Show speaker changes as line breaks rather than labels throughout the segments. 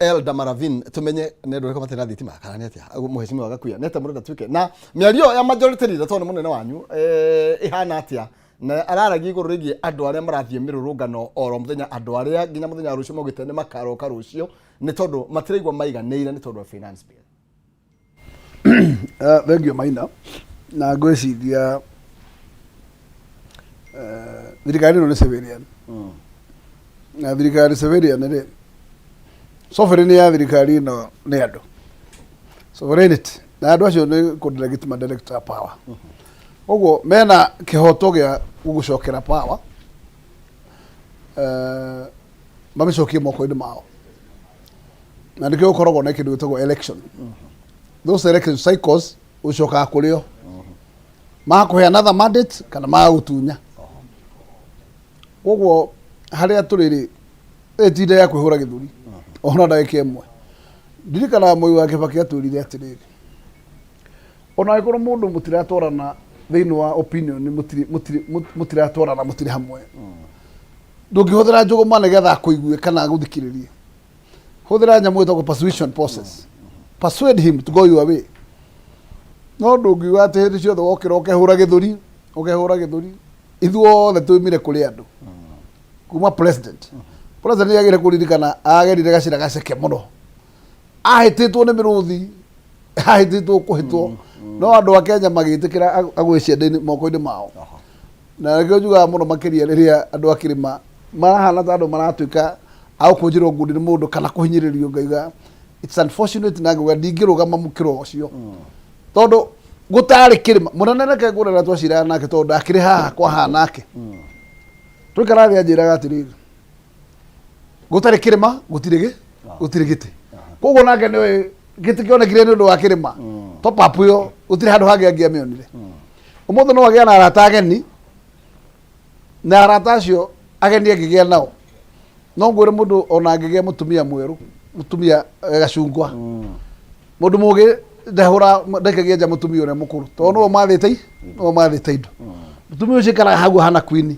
Elda Maravin tumenye nendo kama tena thitima kana nete muheshimiwa Gakuya nete murenda twike na miario ya majority leader tone munene wanyu ihana atia na araragi iguru rigi andu aria marathie mirurungano oro muthenya andu aria ginya muthenya rucio mogite ne makaroka rucio ni tondu matiraigwa maiganeira ni tondu wa finance bill.
Thank you Maina na gweciria thirikari no ni civilian na thirikari civilian ni sovereignty ya thirikari no ni andu sovereignty na andu acio ni kudelegate director power oguo mena kihoto gia gugucokera power mamicokie moko-ini mao na nikio ukoragwo na kindu gitagwo election those election cycles ucokaga kurio makuhe another mandate kana magutunya oguo haria turiri etinde ya kwihura githuri ona ndagika imwe ndirikana Moi wa Kibaki aturire atiriri ona ikoro mundu mutiratorana thiini wa opinion mutiratorana mutiri hamwe ndungihũthĩra njũgũma nĩgetha kũigue kana gũthikĩrĩrie hũthĩra nyamũ ĩtagwo persuasion process persuade him to go your way no ndũngiuga atĩ hĩndĩ ciothe wokĩra ũkehũra gĩthũri ithuothe tũmire kũrĩ andũ kuma president agĩrĩire kũririkana agerire gacĩra gaceke mũno ahĩtĩtwo nĩ mĩrũthi ahĩtĩtwo kũhĩtwo no andũ a Kenya magĩtĩkĩra agwĩcia moko-inĩ mao na nĩkĩo njugaga mũno makĩria rĩrĩa andũ a kĩrĩma marahana ta andũ maratuĩka agũkũnjĩrwo ngundi nĩ mũndũ kana kũhinyĩrĩrio ngaiga it's unfortunate na ngauga ndingĩrũgama mũkĩro ũcio tondũ gũtarĩ kĩrĩma mũnene reke ngũrera twaciraga nake tondũ ndakĩrĩ haha kwa haha nake tũikarathĩ anjĩraga atĩrĩrĩ gũtarĩ kĩrĩma gũtirĩ gĩtĩ koguo nake nĩwe gĩtĩ kĩonekire nĩ ũndũ wa kĩrĩma top up ĩyo gũtirĩ handũ hangĩ angĩamĩonire ũmũthĩ no agĩa na arata ageni na arata acio ageni angĩgĩa nao no ngwĩre mũndũ ona angĩgĩa mũtumia mwerũ mũtumia gacungwa mũndũ mũgĩ ndekagĩa nja mũtumia ũrĩa mũkũrũ tondũ nĩwe mathĩte indo mũtumia ũcio aikaraga hau hana kwini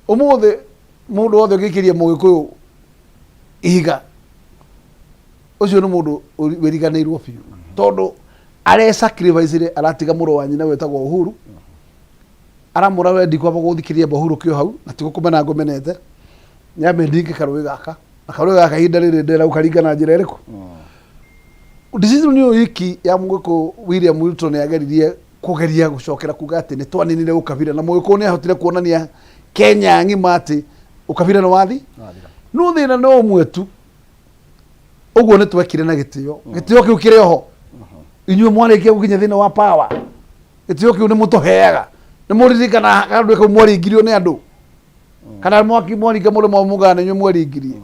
ũmũthĩ mũndũ wothe ũngĩikĩria Mũgĩkũyũ ihiga ũcio nĩ mũndũ wĩriganĩirwo biũ tondũ sacrifice aratiga mũrũ wa nyina wetagwo Uhuru aramũra wendi kwamba gũthikĩria Uhuru kĩo hau na tigũkũmena ngũmenete nĩamendinge karũĩ gaka na karũĩ gaka ihinda rĩrĩ ndĩra ũkaringana njĩra ĩrĩkũ decision nĩ iki ya Mũgĩkũyũ William Ruto nĩageririe kũgeria gũcokera kuga atĩ nĩ twaninire ũkabira na Mũgĩkũyũ nĩahotire kuonania Kenya ng'ima atĩ ũkabira nĩ wathi no thĩna no ũmwe tu ũguo nĩ twekire na gĩtĩo kĩu kĩrĩ oho inyuĩ mwarĩkia gũkinya thĩinĩ wa power gĩtĩo kĩu nĩ mũtũheaga nĩ mũririkana kandu kau mwaringirio nĩ andũ kana mwaringa mũrĩmo mũgana nĩ inyuĩ mwaringirie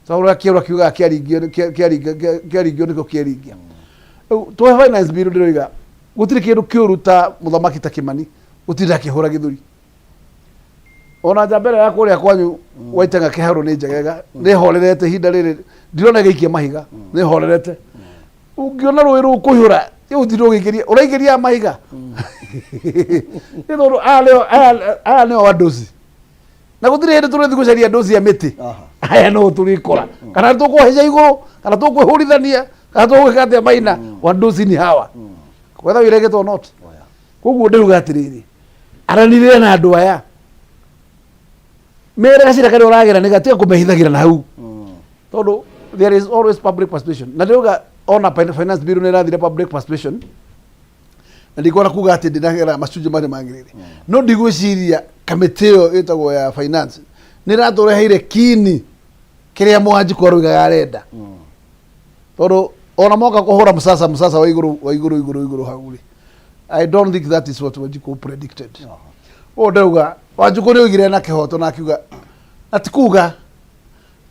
tondũ kĩũra kiuga kĩaringio nĩkĩo kĩaringia twe finance bill ndĩroiga gũtirĩ kĩndũ kĩũru ta mũthamaki ta Kĩmani gũtirĩ akĩhũra gĩthũri ona njambere ya kũrĩa kwanyu Waitanga kĩharo nĩ njegega nĩhorerete ihinda rĩrĩ ndirona gĩikia mahiga nĩhorerete ũngĩona rũĩ rũu kũihũra ũthirwo ũgĩikĩria ũraikĩria mahiga nĩ tondũ aya nĩo andoci na gũtirĩ hĩndĩ tũrĩthi gũcaria andoci ya mĩtĩ aya no tũrĩkora kana tũkũhĩca igũrũ kana tũkwĩhũrithania kana tũgwĩka atĩa Maina andoci ni hawa whether you like it or not koguo ndĩruga atĩrĩrĩ aranĩrĩre na andũ aya mere gacira karĩa ũragera nĩ gatiga kũmehithagĩra na hau tondũ there is always public participation na ndĩruga ona finance bill nĩ ĩrathire public participation na ndikona kuga atĩ ndĩnagera macunjĩ marĩa magĩrĩire no ndigwĩciria kamĩtĩ ĩyo ĩtagwo ya finance nĩ ĩratũreheire kini kĩrĩa Mwanjikũ aroigaga arenda tondũ ona moka kũhũra mũsasa wa igũrũ hau rĩ I don't think that is what Wanjikũ predicted ndauga Wanjikũ nĩ oigire na kĩhoto na akiuga ati kuga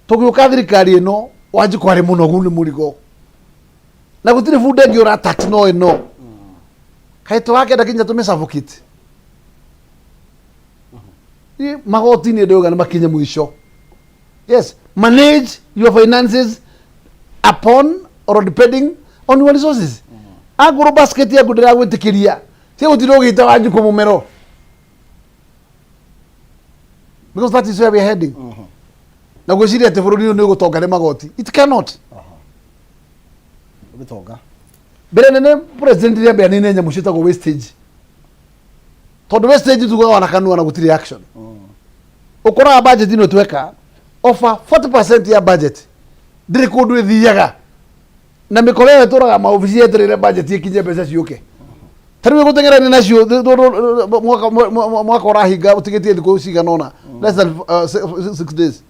tũgĩũka thirikari ĩno Wanjikũ arĩ mũnogu nĩ mũrigo na gũtirĩ bunde ĩngĩ ũratax no ĩno kaĩ twakenda kinya tũmĩsuffocate magoti-inĩ ndauga nĩ makinye mũico yes manage your finances upon or depending on your resources agũrũ basket yaku ndĩragwĩtĩkĩria tia gũtirwo ũgĩita Wanjikũ mũmero because that is where we are heading na gwĩciria atĩ bũrũri ũyũ nĩ ũgũtonga nĩ magoti. It cannot.
Ũgĩtonga.
Mbere nene president rĩa mbere nĩ nyamũ ciĩtagwo wastage. Tondũ wastage tugaga wana kanua na gũtirĩ action. Ũkoraga budget ĩno tweka offer 40% ya budget ndĩrĩ kũndũ ĩthiaga na mĩkora ĩyo ĩtũraga maobici yetereire budget ikinye mbeca ciũke. Tarĩu gũtengerania nacio mwaka ũrahinga ũtigĩtie thikũ cigana ũna less than 6 days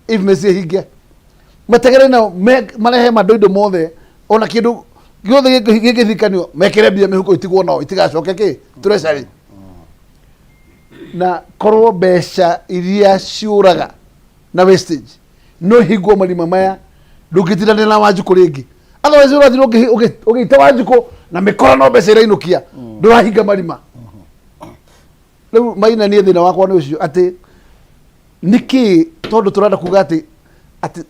if meci hinge mategerere nao marehe madoido mothe ona kĩndũ gĩothe gĩgĩthikanio mekĩre mbia mĩhuko itigwo nao itigacoke kĩ treasury na korwo mbeca iria ciũraga na wastage no hingwo marima maya ndũngĩtindanĩra na Wanjikũ rĩngĩ otherwise ũrathiĩ ũgĩita Wanjikũ na mĩkora no mbeca irainũkia ndũrahinga marima. Rĩu Maina niĩ thĩna wakwa nĩ ũcio atĩ nĩkĩ tondũ tũrenda kuga atĩ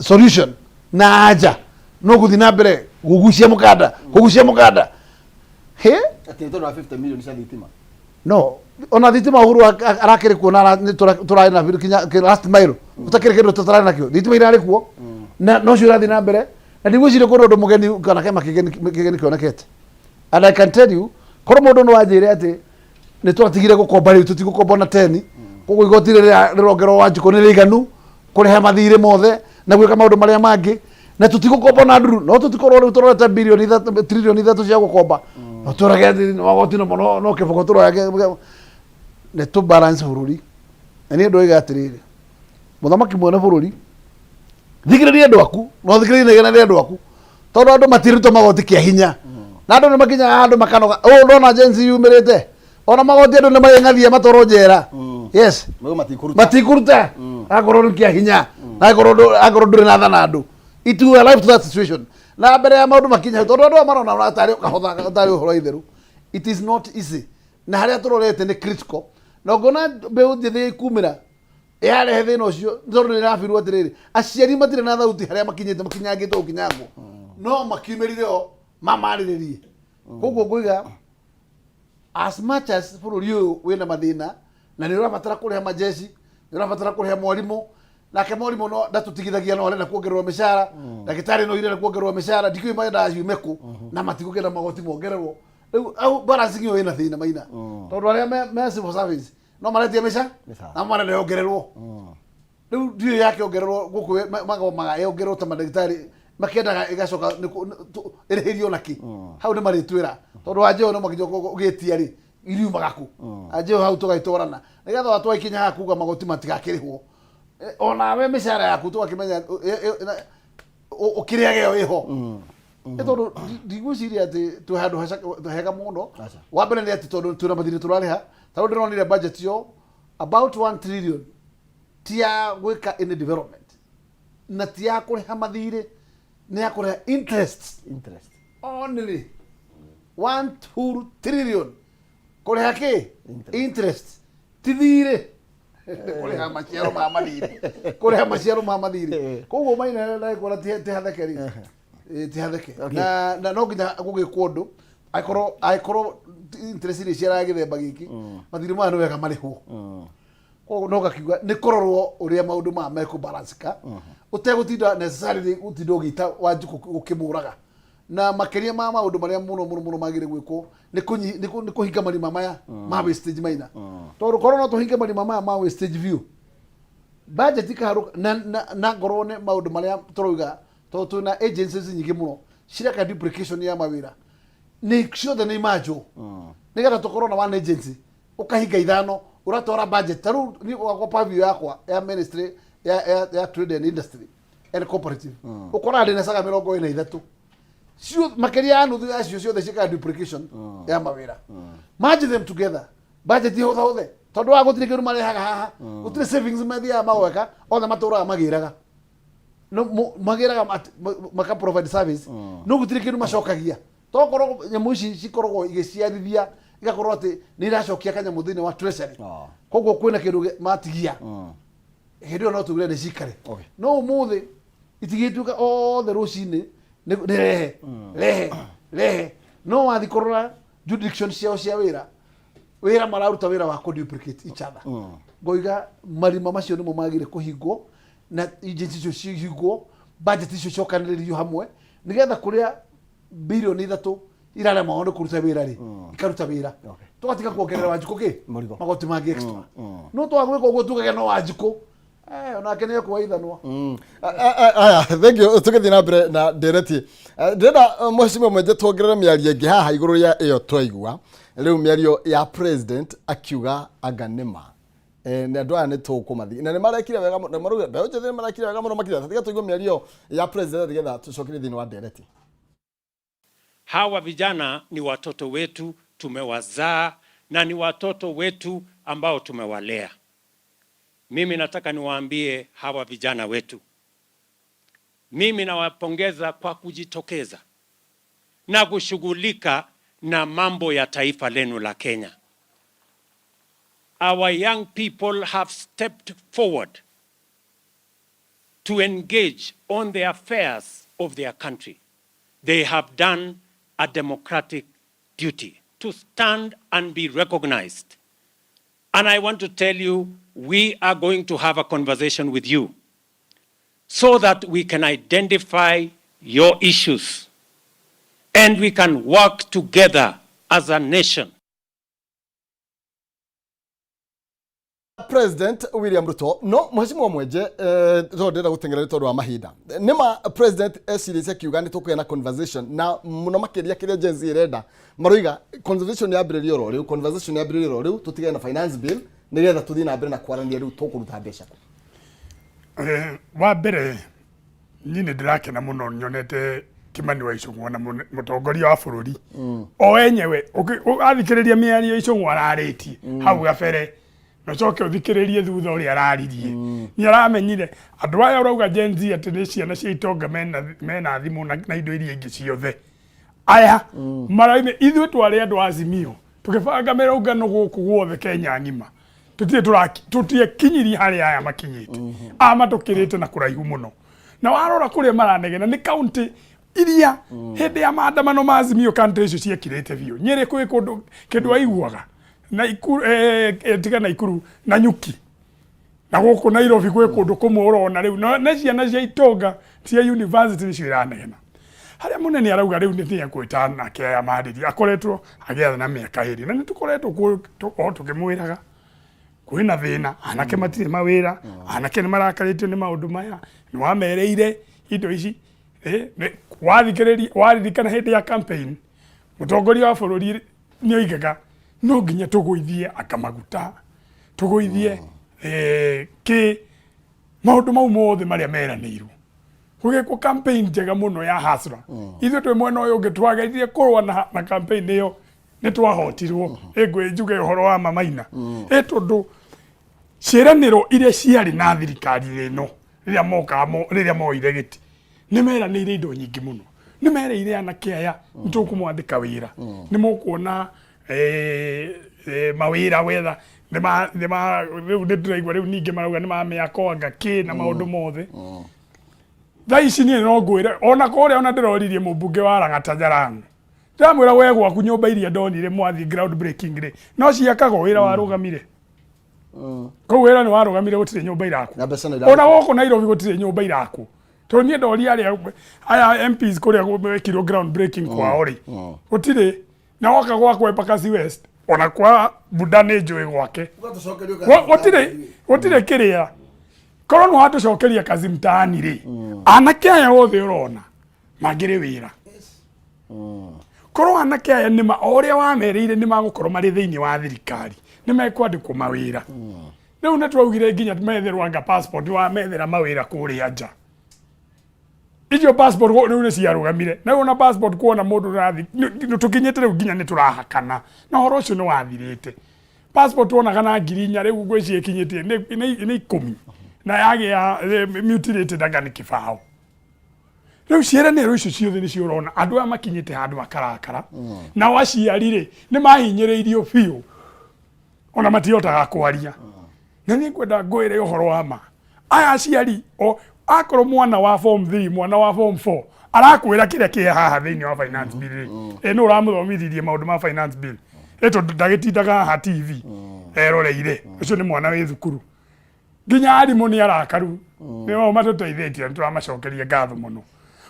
solution na anja no gũthiĩ na mbere kugucia mũkanda he
Atĩ tondũ wa 50 million cia thitima.
no ona thitima Uhuru arakĩrĩ kuona tũrarĩ na kinya last mile utakĩrĩ kĩndũ tũtararĩ nakĩo thitima irarĩ kuo na no cio irathiĩ na mbere na ndigwĩciria kũrĩ ũndũ mũgeni kana kema kĩgeni kĩonekete. And I can tell you korwo mũndũ no wanjĩre atĩ nĩ twatigire gũkomba rĩu tũtigũkomba na 10 koguo igoti rĩrongerwo Wanjikũ nĩ rĩiganu kũrĩha mathirĩ mothe na gwĩka maũndũ marĩa mangĩ na tũtigũkomba na nduru no tũtikorwo rĩu tũrorete birioni 3 trilioni 3 cia gũkomba no tũrage magoti no kĩboko tũroya nĩ tũ balance bũrũri. Na niĩ ndoiga atĩrĩrĩ mũthamaki mwene bũrũri thikĩrĩria andũ aku no thikĩrĩria na andũ aku tondũ andũ matirutwo magoti kĩa hinya na andũ nĩ makinyaga andũ makanoga ndona agency yumĩrĩte ona magoti andũ nĩ marĩng'athia matwarwo njera. Yes matikuruta akorwo nĩ kĩa hinya akorwo ndũrĩ na tha na andũ it will alive to that situation na mbere ya maũndũ makinya tondũ andũ marona ũratarĩ ũtarĩ ũhoro itherũ it is not easy na harĩa tũrorete nĩ critical na ngona mbeũ njĩthĩ kumĩra yarehe thĩna ũcio tondũ nĩ ĩrabirwo atĩrĩrĩ aciari matirĩ na thauti harĩa makinyĩte makinyangĩte gũkinyangwo no makiumĩrire o mamarĩrĩrie. Koguo ngũiga as much as bũrũri ũyũ wĩna mathĩna na nĩ ũrabatara kũrĩha majeshi nĩ ũrabatara kũrĩha mwarimũ nake mwarimũ no ndatũtigithagia no arenda kuongererwo mĩcara ndagĩtarĩ no irenda kuongererwo mĩcara ndikĩũĩ marenda ciume kũ na matigũkĩenda magoti mongererwo. Rĩu au balancing ĩyo ĩna thĩna Maina tondũ arĩa me civil service no maretia mĩcara na marenda yongererwo. Rĩu ndiũ yake ongererwo gũkũ magomaga yongererwo ta mandagĩtarĩ makĩendaga ĩgacoka ĩrĩhĩrio naki hau nĩ marĩtwĩra tondũ Wanjihũ no makinya ũgĩtia rĩ iriumaga kũ Wanjihũ hau tũgaitwarana nĩgetha watu aikinya haha kuga magoti matigakĩrĩhwo onawe mĩcara yaku tũgakĩmenya ũkĩrĩage yo ĩho tondũ ndigwĩciria atĩ twĩ handũ hega mũno. Wa mbere nĩ atĩ tondũ twĩna mathirĩ tũrarĩha tondũ ndĩronire budget yo about 1 trillion ti ya gwĩka any development na ti ya kũrĩha mathirĩ nĩ ya kũrĩha interest only 1 trillion kũrĩha kĩ interest ti thirĩ kũrĩha maciaro ma mathirĩ koguo Maina ndagĩkora ti hatheke rĩ ti hatheke na no nginya gũgĩkwo ũndũ angĩkorwo interest iria ciaraga gĩthemba gĩkĩ mathirĩ maya nĩ wega marĩhwo. Koguo no gakiuga nĩ kũrorwo ũrĩa maũndũ maya mekũbalanceka ũtegũtinda necessarily gũtinda ũgĩita Wanjikũ gũkĩmũraga na makĩria ma maũndũ marĩa mũno magĩrĩire gwĩkwo nĩ kũhinga marima maya ma wastage Maina tondũ korwo no tũhinge marima maya ma wastage view budget ikaharũka na ngorwo nĩ maũndũ marĩa tũroiga tondũ twĩna agencies nyingĩ mũno cireka duplication ya mawĩra nĩ ciothe nĩ imanjwo nĩgetha tũkorwo na one agency ũkahinga ithano ũratwara budget tarĩu nĩ purview yakwa ya ministry ya trade and industry and cooperative ũkora ndĩ na saga 43 makĩria ya nuthu ya cio ciothe ciĩkaga duplication ya mawĩra merge them together budget ihũthahũthe tondũ wa gũtirĩ kĩndũ marehaga haha gũtirĩ savings mathiaga magweka othe matũraga magĩraga magĩraga maka provide service no gũtirĩ kĩndũ macokagia tokorwo nyamũ ici cikoragwo igĩciarithia igakorwo atĩ nĩ iracokia kanyamũ thĩinĩ wa treasury koguo kwĩna kĩndũ matigia hĩndĩ ĩyo no tugire nĩ cikare no ũmũthĩ itigĩtuĩka othe rũcinĩ nĩ rehe no wathi kũrora jurisdiction ciao cia wĩra mararuta wĩra wa kũduplicate each other ngoiga marima macio nĩmo magĩrĩire kũhingwo na agency icio cihingwo budget icio cokanĩrĩrio hamwe nigetha kuria bilioni 3 irare maondo kuruta wira ri ikaruta wira tugatiga kuongerera Wanjiku ki magoti mangi extra no twagwika uguo tugage no Wanjiku ona keneye kuwaithanwa
aya thank you tugethi na mbere na ndereti ndenda mheshimiwa mwenje tuongerera miario ingi haha iguru ya iyo twaigua riu miario ya president akiuga aganema na ndwa ne tukumathi na ne marekire wega na maruga mbeũ njĩthĩ marekire wega mũno makira tiga tuigua miario ya president tigetha tucokire thini wa ndereti.
Hawa vijana ni watoto wetu, tumewazaa na ni watoto wetu ambao tumewalea. Mimi nataka niwaambie hawa vijana wetu, mimi nawapongeza kwa kujitokeza na kushughulika na mambo ya taifa lenu la Kenya. Our young people have stepped forward to engage on the affairs of their country. They have done a democratic duty to stand and be recognized. And I want to tell you, we are going to have a conversation with you so that we can identify your issues and we can work together as a nation.
President William Ruto no mheshimiwa mwenje ndenda gutengerera tondu wa mahinda nima president SCDC kiuga ni tukuyana conversation na muno makiria kiria Gen Z irenda maruiga conversation ya mbere ro riu conversation ya mbere ro riu tutigane na finance bill nigetha tuthii na mbere na kwarania riu tukuruta mbeca
wa mbere nyine ndirakena muno nyonete Kimani wa Icũng'wa na mutongoria wa bururi o enyewe athikiriria miario Icũng'wa ararĩtie hau gabere no coke uthikiririe thutha uri araririe ni aramenyire andu aya urauga Gen Z ati ni ciana cia itonga mena thimu na indo iria ingi ciothe aya maraime ithuĩ twari andu Azimio tukibanga mirũngano gũkũ guothe Kenya ng'ima tutie kinyirie haria aya makinyite amatukirite na kuraihu muno na warora kuria maranegena ni county iria hindi ya maandamano ma Azimio country icio ciekirite biũ Nyeri kwi kundu kindu aiguaga na Ikuru tiga na Ikuru na Nyuki na gũkũ Nairobi gwĩ kũndũ kũmwe ũrona rĩu na ciana cia itonga cia university nĩcio iranegena haria munene arauga rĩu nĩ gwĩta nake aya maandĩri akoretwo agĩatha na mĩaka ĩrĩ na nĩtũkoretwo tũkĩmwĩraga kwĩna thĩna anake matirĩ mawĩra anake nĩ marakarĩtio nĩ maũndũ maya nĩ wamereire indo ici wathikĩrĩria waririkana hĩndĩ ya campaign mũtongoria wa bũrũri nĩoigaga no nginya tũgũithie akamaguta tũgũithie ki maũndũ mau mothe marĩa meranĩirwo gũgĩkwo campaign njega mũno ya hasra ithuĩ twĩ mwena ũyũ ũngĩ twageririe kũrũa na campaign ĩyo nĩ twahotirwo ĩngwe njuge ũhoro wa Mamaina tondũ ciĩranĩro iria ciarĩ na thirikari ĩno rĩrĩa moire gĩtĩ nĩ meranĩire indo nyingĩ mũno nĩ merĩire anake aya nĩ tũkũmwandĩka wĩra nĩ mũkuona mawira wetha riu ndiraigua riu ningi marauga ni mameakoanga ki na maundu mothe thaa ici nie no ngwire ona kuria ona ndiroririe mubunge wa Ragatajaramu ndamwira we gwaku nyumba iria ndonire mwathi ground breaking ri no ciakago wira warugamire ko wira ni warugamire gutire nyumba iraku ona woko Nairobi gutire nyumba iraku to nie ndori aya MPs kuria gwekirwo ground breaking kwa ori gutire na waka gwakwa Embakasi West ona kwa Budane njũĩ gwake gũtirĩ kĩrĩa korwo nĩ watũcokeria kazi mtaani rĩ anake aya othe ũrona mangĩrĩ wĩra korwo anake aya nĩma o ũrĩa wamereire nĩ magũkorwo marĩ thĩinĩ wa thirikari nĩ mekwandĩkwo mawĩra rĩu nĩ twaugire nginya metherwo anga passport wamethera mawĩra kũrĩa nja icio passport rĩu nĩ ciarũgamire na ona passport kuona mũndũ rathi tũkinyĩte rĩu nginya nĩ tũrahakana na ũhoro ũcio nĩ wathirĩte passport wonaga na 4,000 rĩu ngwĩciria ikinyĩtie nĩ 10 na yagĩa mutilated anga nĩ kĩbaũ rĩu ciĩranĩro icio ciothe nĩ ciũrona andũ aya makinyĩte handũ makarakara na aciari rĩ nĩ mahinyĩrĩirio biũ ona matihotaga kwaria na niĩ ngwenda ngwĩre ũhoro wa ma aya aciari akorwo mwana wa form 3 mwana wa form 4 arakwĩra kĩrĩa kĩ haha thĩinĩ wa finance bill nĩ ũramũthomithirie maũndũ ma finance bill tondũ ndagĩtindaga haha TV eroreire ũcio nĩ mwana wĩ thukuru nginya arimũ nĩ arakaru nio matuteithitie nturamacokeria ngatho muno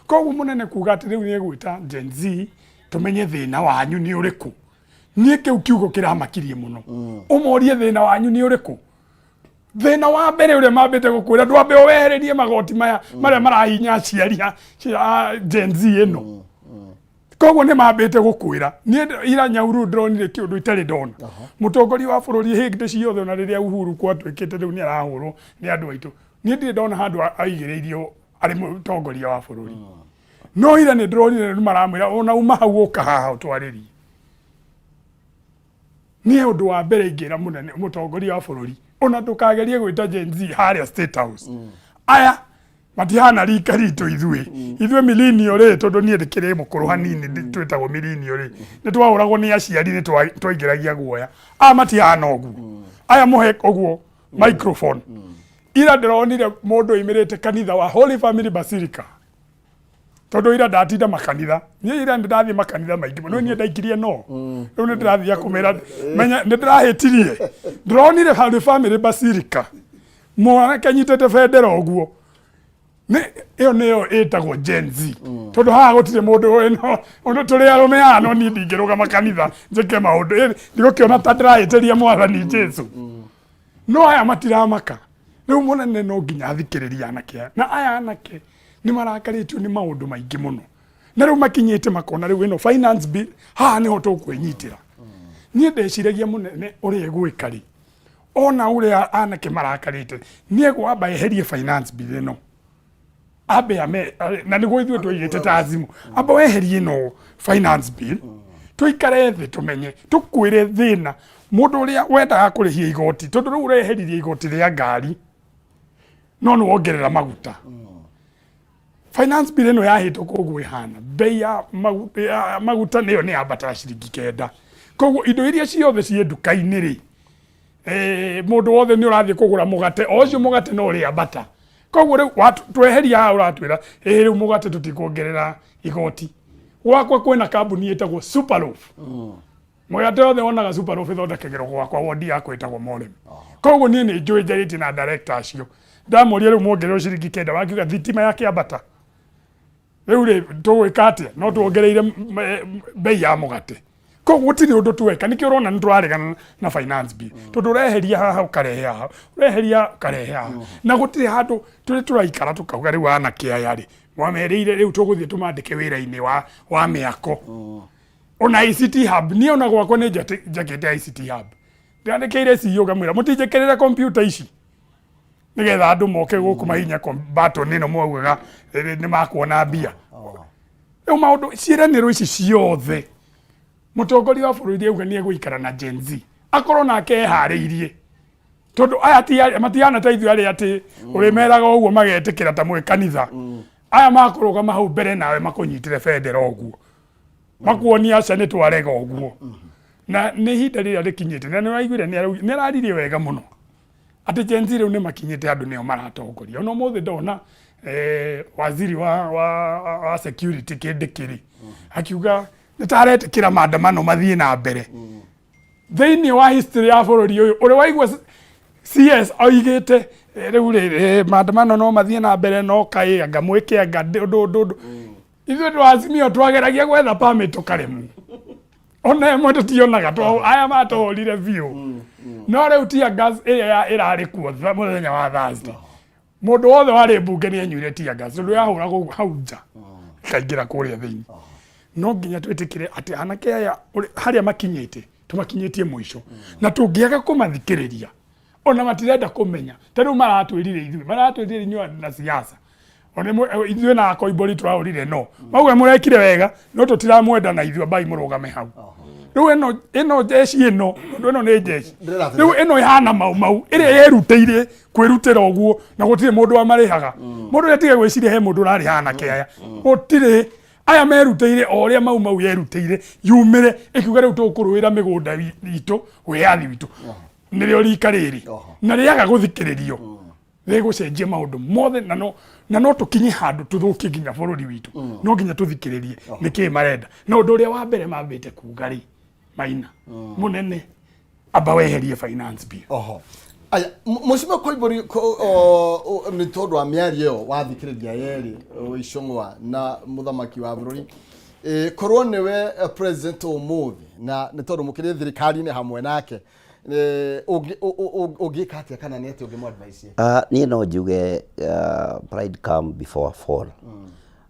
koguo munene kuga ati riu ni egwita Gen Z tumenye thina wanyu ni uriku nie kiu kiugo kiramakirie muno umorie thina wanyu ni uriku thina wa mbere ure mambite gukwira ndwambe wehererie magoti maya maria marahinya aciaria Gen Z ino koguo ni mambite gukwira nie ira Nyauru ndronire kiundu itari ndona mutongoria wa bururi hingde ciothe na riria Uhuru kwatwikite riu ni arahurwo ni andu aitu nie ndire ndona handu aigireirio ari mutongoria wa bururi no ira ni ndronire ni maramwira ona uma hau uka haha utwaririe nie undu wa mbere ingira munene mutongoria wa bururi ona tukagerie gwita Gen Z haria State House aya matihana rika ritu ithuĩ millennial rĩ tondu nie ndikire mukuru hanini twitagwo millennial rĩ ni twahuragwo ni aciari ni twaingiragia guoya matihana uguo aya muhe uguo microphone ira ndironire mundu imirite kanitha wa Holy Family Basilica tondu ira ndatinda makanitha nie ira ndathie makanitha maingi no nie ndaikirie no riu ni ndirathia kumera menya ni ndirahitirie ndironire Holy Family Basilica mwanake nyitete bendera uguo iyo niyo itagwo Gen Z tondu haha gutire mundu ino undu turi arume ano ni ndingiruga makanitha njike maundu ndigukiona ta ndirahitiria mwathani Jesu no aya matiramaka riu munene no nginya athikiriria anake na aya anake ni marakaritio ni maundu maingi muno na riu makinyite makona riu ino finance bill haha niho tukwinyitira nie ndeciragia munene uri egwikari ona uri anake marakarite nie gwamba eherie finance bill ino abe ame na niguo ithuĩ twĩgĩte ta azimu amba weherie no finance bill tuikare thĩ tumenye tukwĩre thĩna mũndũ ũrĩa wendaga kũrĩhia igoti tondu rĩu ũreheririe igoti rĩa ngari no nĩwongerera maguta finance bill ĩno yahĩtũka ũguo ĩhana bei ya maguta nĩyo nĩ yambatara ciringi 9 koguo indo iria ciothe ciĩ nduka-inĩ rĩ mũndũ wothe nĩ ũrathiĩ kũgũra mũgate o ũcio mũgate no ũrĩambata koguo riu tweheria haha uratwira riu mugate tutikuongerera igoti gwakwa kwina kambuni itagwo Superloaf mugate othe wonaga Superloaf ithondekagirwo gwakwa wodi yakwa itagwo Morem koguo nie ni njui njarĩtie na director acio ndamoria riu muongererwo ciringi 9 wakiuga thitima yake ambata riu ri tugwika atia no tuongereire bei ya mugate koguo gutiri undu tweka nikio urona ni turaregana na finance bill tondu ureheria haha ukarehe haha ureheria ukarehe haha na gutiri handu turaikara tukauga riu anake aya ri mwamereire riu tuguthie tumandike wira-ini wa miako ona ICT hub ni ona gwakwa ni jakete ICT hub ndiandikire CEO gamwira mutinjekerera computer ici nigetha andu moke guku mahinya combatant ino mwaugaga ni makuona mbia riu maundu ciiraniro ici ciothe mutongoria wa bururi auga ni egwikara na Gen Z akorwo nake ehariirie tondu aya matihana ta ithuĩ arĩa ati urimeraga uguo magetikira ta mwe kanitha aya makuruga mahau mbere nawe makunyitire bendera uguo makuonia aca ni twarega uguo na ni ihinda rĩrĩa rĩkinyĩte na nĩũraiguire nĩ araririe wega mũno ati Gen Z rĩu nĩ makinyĩte andũ nĩo maratongoria ona ũmũthĩ ndona waziri wa security Kindiki akiuga nĩtaretikĩra maandamano mathiĩ na mbere thĩinĩ wa history ya bũrũri ũyũ ũrĩ waigua CS oigĩte rĩu maandamano no mathiĩ na mbere no kaĩ anga mwĩke anga ndũ ithuĩ andũ Azimio twageragia gwetha permit ũkaremwo ona ĩmwe tũtionaga aya matũhũrire biũ no rĩu tear gas ĩrĩa ĩrarĩ kuo mũthenya wa Thursday mũndũ wothe warĩ mbunge nĩ enyuire tear gas ũndũ yahũragwo hau nja ĩkaingĩra kũrĩa thĩinĩ no nginya twĩtĩkĩre atĩ anake aya harĩa makinyĩte tũmakinyĩtie mũico na tũngĩaga kũmathikĩrĩria ona matirenda kũmenya ta rĩu maratwĩrire inyuĩ na siasa ona ithuĩ na Koimbũri tũrahũrire no mauga mũrekire wega no tũtiramwenda na ithuĩ ambai mũrũgame hau rĩu ĩno jeshi ĩno ũndũ ĩno nĩ jeshi rĩu ĩno ĩhana mau ĩrĩa yerutĩire kwĩrutĩra ũguo na gũtirĩ mũndũ wamarĩhaga mũndũ ũrĩa tige gwĩciria he mũndũ ũrarĩha anake aya gũtirĩ aya merutĩire o ũrĩa mau yerutĩire yumĩre ĩkiuga rĩu tũkũrũĩra mĩgũnda itũ wĩyathi witũ nĩrĩo rika rĩrĩ na rĩaga gũthikĩrĩrio rĩgũcenjia maũndũ mothe na no tũkinye handũ tũthũkie nginya bũrũri witũ no nginya tũthikĩrĩrie nĩkĩĩ marenda na ũndũ ũrĩa wa mbere mambĩte kuga rĩ Maina munene amba weherie finance bill
aya mushime koibori ni tondu wa miario wathikiriria yeri Icung'wa na muthamaki wa bururi korwo niwe president umuthi na ni tondu mukiri thirikari ni hamwe nake ugika atia kana ni atia ungimu advice
ni no njuge pride come before fall.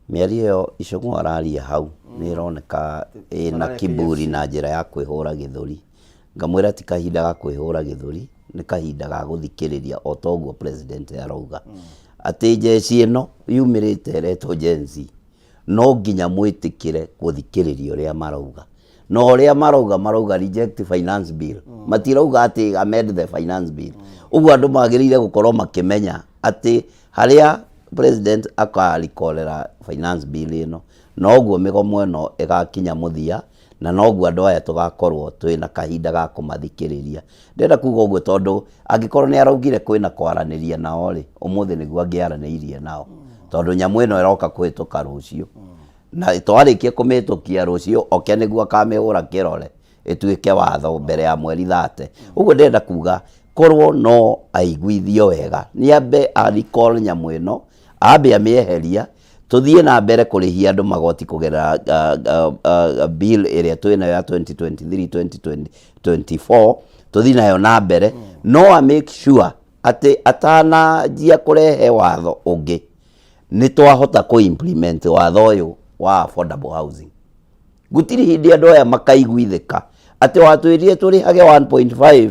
Miario Icung'wa araria hau ni ironeka na kiburi na njira ya kwihura githuri ngamwira ti kahinda ga kwihura githuri ni kahinda ga guthikiriria otoguo president arauga ati jeshi ino yumirite reto jenzi no nginya mwitikire kuthikiriria uria marauga no uria marauga reject finance bill matirauga ati amend the finance bill uguo andu magirire gukorwo makimenya ati haria president akarikolera finance bill ino no guo migomo ino igakinya muthia na noguo andu aya tugakorwo twina kahinda ga kumathikiriria ndenda kuga uguo tondu angikorwo ni araugire kwina kwaraniria nao ri umuthi niguo angiaraniirie nao tondu nyamu ino iroka kwituka rucio na twarikia kumitukia rucio oke niguo akamihura kirore ituike watho mbere ya mweri 30 uguo ndenda kuga korwo no aiguithio wega ni ambe aricall nyamu ino ambe amieheria tuthie na mbere kurihia andu magoti kugerera bill area twina ya 2023 2024 tuthie nayo na mbere no a make sure ati atana jia kurehe watho ungi ni twahota ku implement watho uyu wa affordable housing gutiri hindi andu aya makaiguithika ati watwirie turihage 1.5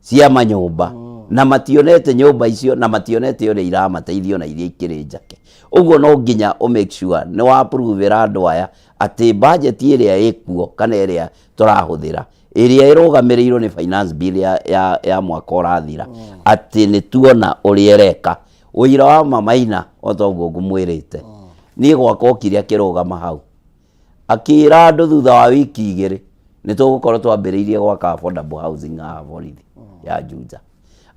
cia manyumba na mationete nyumba icio na mationete ore iramateithio na iria ikiri njake uguo no nginya o make sure ni wa approve andu aya ati budget iria ikuo kana iria turahuthira iria irugamirirwo ni finance bill ya mwaka urathira ati ni tuona uria reka uira wa mamaina otoguo ngumwirite ni gwakwa kiria kirugama hau akira andu thutha wa wiki igiri ni tugukorwo twambiriirie gwaka affordable housing a borithi ya Juja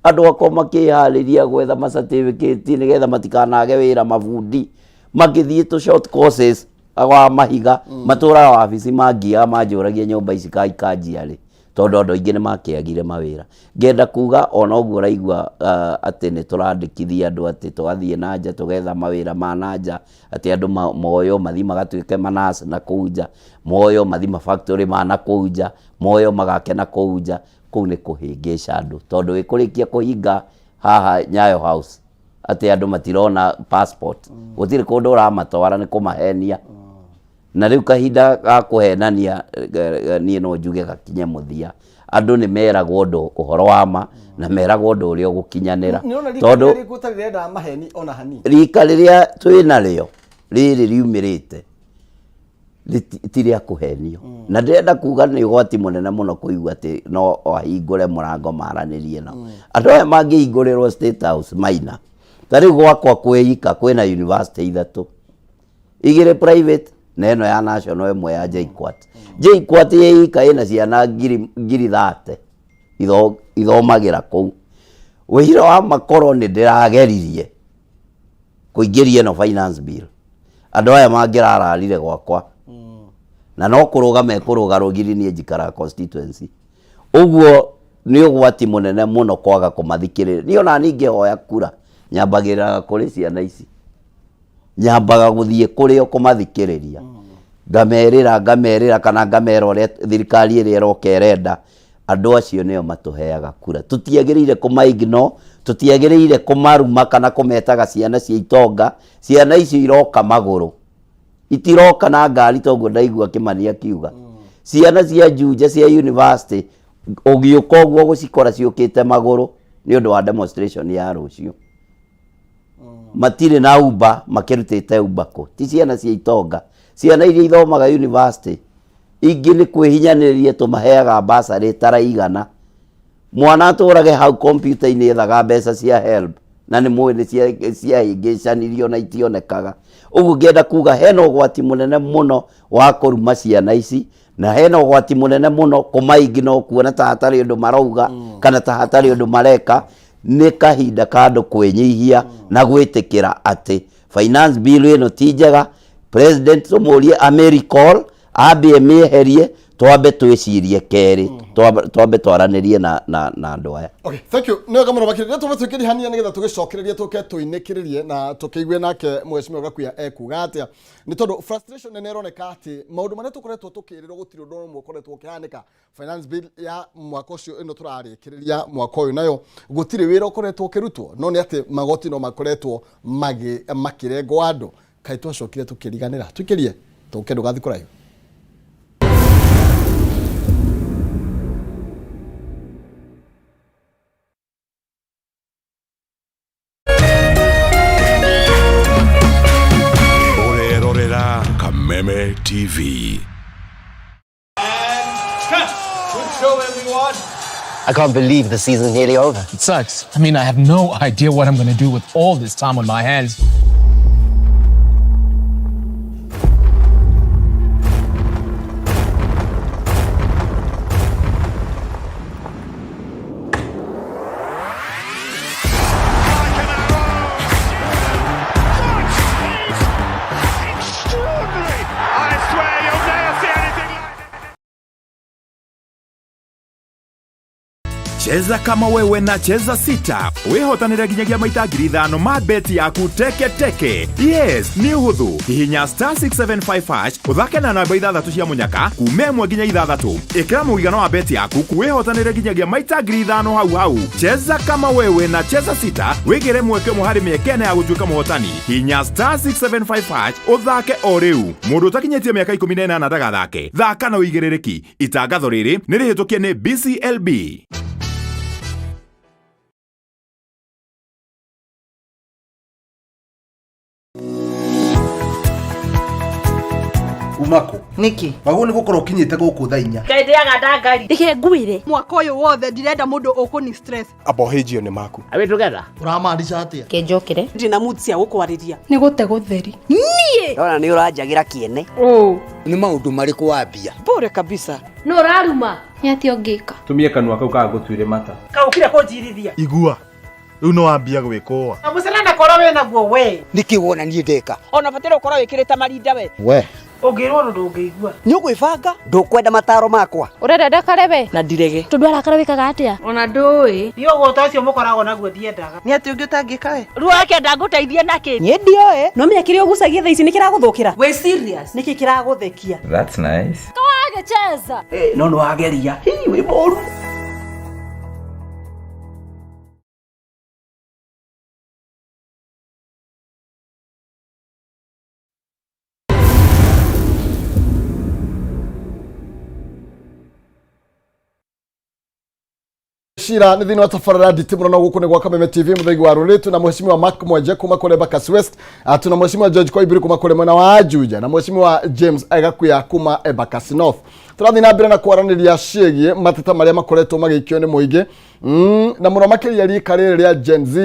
andu akwa makihariria gwetha ma certificate ni getha matikanage wira mabundi magithie to short courses agwa mahiga matura wa ofisi mangia manjuragia nyumba ici kaikanjia ri tondu andu aingi ni makiagire mawira ngenda kuga ona uguo raigua ati ni turandikithia andu ati twathie na nja tugetha mawira ma nanja ati andu moyo mathi magatuike manas na kuja moyo mathi ma factory mana kuja moyo magake na kuja kuu ni kuhingisha andu tondu wikurikia kuhinga haha Nyayo House ati andu matirona passport gutiri kundu uramatwara ni kumahenia na riu kahinda ga kuhenania ni no njuge gakinye muthia andu ni meragwo undu uhoro wa ma na meragwo undu uria gukinyanira
tondu gutarira maheni ona hani
rika riria twina rio riri riumirite tiria kuhenio na ndenda kuga ni ugwati munene muno kuigua ati no ahingure murango maranirie no andu aya mangihingurerwo State House maina tari gwakwa kwika kwina university ithatu igire private na eno ya national emwe ya JKUAT yeika ina ciana ngiri 30 ithomagira kuu wira wa makoro ni ndirageririe kuingiria no finance bill andu aya mangirararire gwakwa na no kuruga mekuruga rugiri ni njikara constituency uguo ni ugwati munene muno kwaga kumathikiriria ni ona ninge hoya kura nyambagira kuri ciana ici nyambaga guthie kuri o kumathikiriria ngamerira kana ngamera uria thirikari iri irokerenda andu acio nio matuheaga kura tutiagiriire kumaigno tutiagiriire kumaruma kana kumetaga ciana cia itonga ciana icio iroka maguru itiroka na ngari toguo ndaigua Kimani kiuga ciana cia Juja cia university ugiuka uguo gucikora ciukite maguru ni undu wa demonstration ya rucio matire na uba makirutite ubako ti ciana cia itonga ciana iria ithomaga university ingi ni kwihinyaniria tumaheaga basari taraigana mwana aturage hau computer ini ethaga mbeca cia help na ni mwene cia ingicanirio na itionekaga uguo ngenda kuga hena ugwati munene muno wa kuruma ciana ici na hena ugwati munene muno kumaigino kuona ta hatari undu marauga kana ta hatari undu mareka ni kahinda kandu kwenyihia na gwitikira ati finance bill ino ti njega president tumurie americall ambe mieherie twambe twicirie keri twambe twaranirie na andu aya.
Okay, thank you. No kamano bakire tu batukiri hania nigetha tugicokereria tuke tuinekererie na tukigwe nake mweshimiwa Gakuya ekuga atia ni tondu frustration nene ironeka ati maundu maria tukoretwo tukirirwo gutiri undu umwe ukoretwo ukihanika finance bill ya mwaka ucio ino turarikireria mwaka uyu nayo gutiri wira ukoretwo ukirutwo no ni ati magoti no makoretwo makirengwo andu kai twacokire tukiriganira tukirie tuke ndugathi kuraihu.
Kameme TV.
Good show, everyone.
I can't believe the season's nearly over.
It sucks. I mean, I have no idea what I'm going to do with all this time on my hands.
Cheza kama wewe na cheza sita. Wihotanire nginyagia maita 5,000 ma beti yaku teke teke. Yes, ni uhuthu. Hihinya *675# uthake na namba 6 cia munyaka kume 1 nginya 6. Ikira muigano wa beti yaku kuwihotanire nginyagia maita 5,000 hau. Cheza kama wewe na cheza sita. Wigire mweke muhari miekene ya gutuika muhotani. Hihinya *675# uthake o riu. Mundu utakinyetie miaka 18 ndagathake. Thaka na uigirereki. Itangatho riri ni rihitukie ni BCLB.
Umako
niki
magu ni gukora ukinyite guku tha 4
kaendeaga ndangari
ndike ngwire mwaka uyu wothe ndirenda mundu ukuni stress
abohejio ni maku
Are we together?
Uramaanisha atia
kenjokire
ndina mood cia gukwariria
ni gute gutheri
nie ona ni uranjagira kiene
Ni maundu mariku wambia
bure kabisa
no raruma ni ati ongika
tumie kanua kau ka gutwire mata
kaukire kunjirithia
igua riu no wambia gwikoa
na mucelana koro we naguo we
niki wona nie ndeka
ona fatira ukoro wikirite marinda we ungirwo ndungigua
ni ugwibanga ndukwenda mataro makwa
urenda ndakarebe
na ndirege
tundu arakara wikaga atia ona ndui
iyo gota ucio mukoragwo naguo ndiendaga ni ati ungi utangika we
ruo yake ndaguteithie naki
nie ndioe no menya kiri ugucagia tha ici nikiraguthukira we serious niki kiraguthekia
that's nice
kawagecheza
no no ageria hi we moru
Shira ni thini wa tafarara nditimuno na guku ni gwa Kameme TV muthegi wa Ruritu na mheshimiwa Mark Mwenje kuma kule Embakasi West, tuna mheshimiwa George Koibiri kuma kule mwena wa Ajuja na mheshimiwa James Gakuya kuma Embakasi North. Turathi na mbere na kwaraniria ciĩgie mateta maria makoretwo magĩikio nĩ mũingĩ na mũno makĩria rika rĩrĩ rĩa Gen Z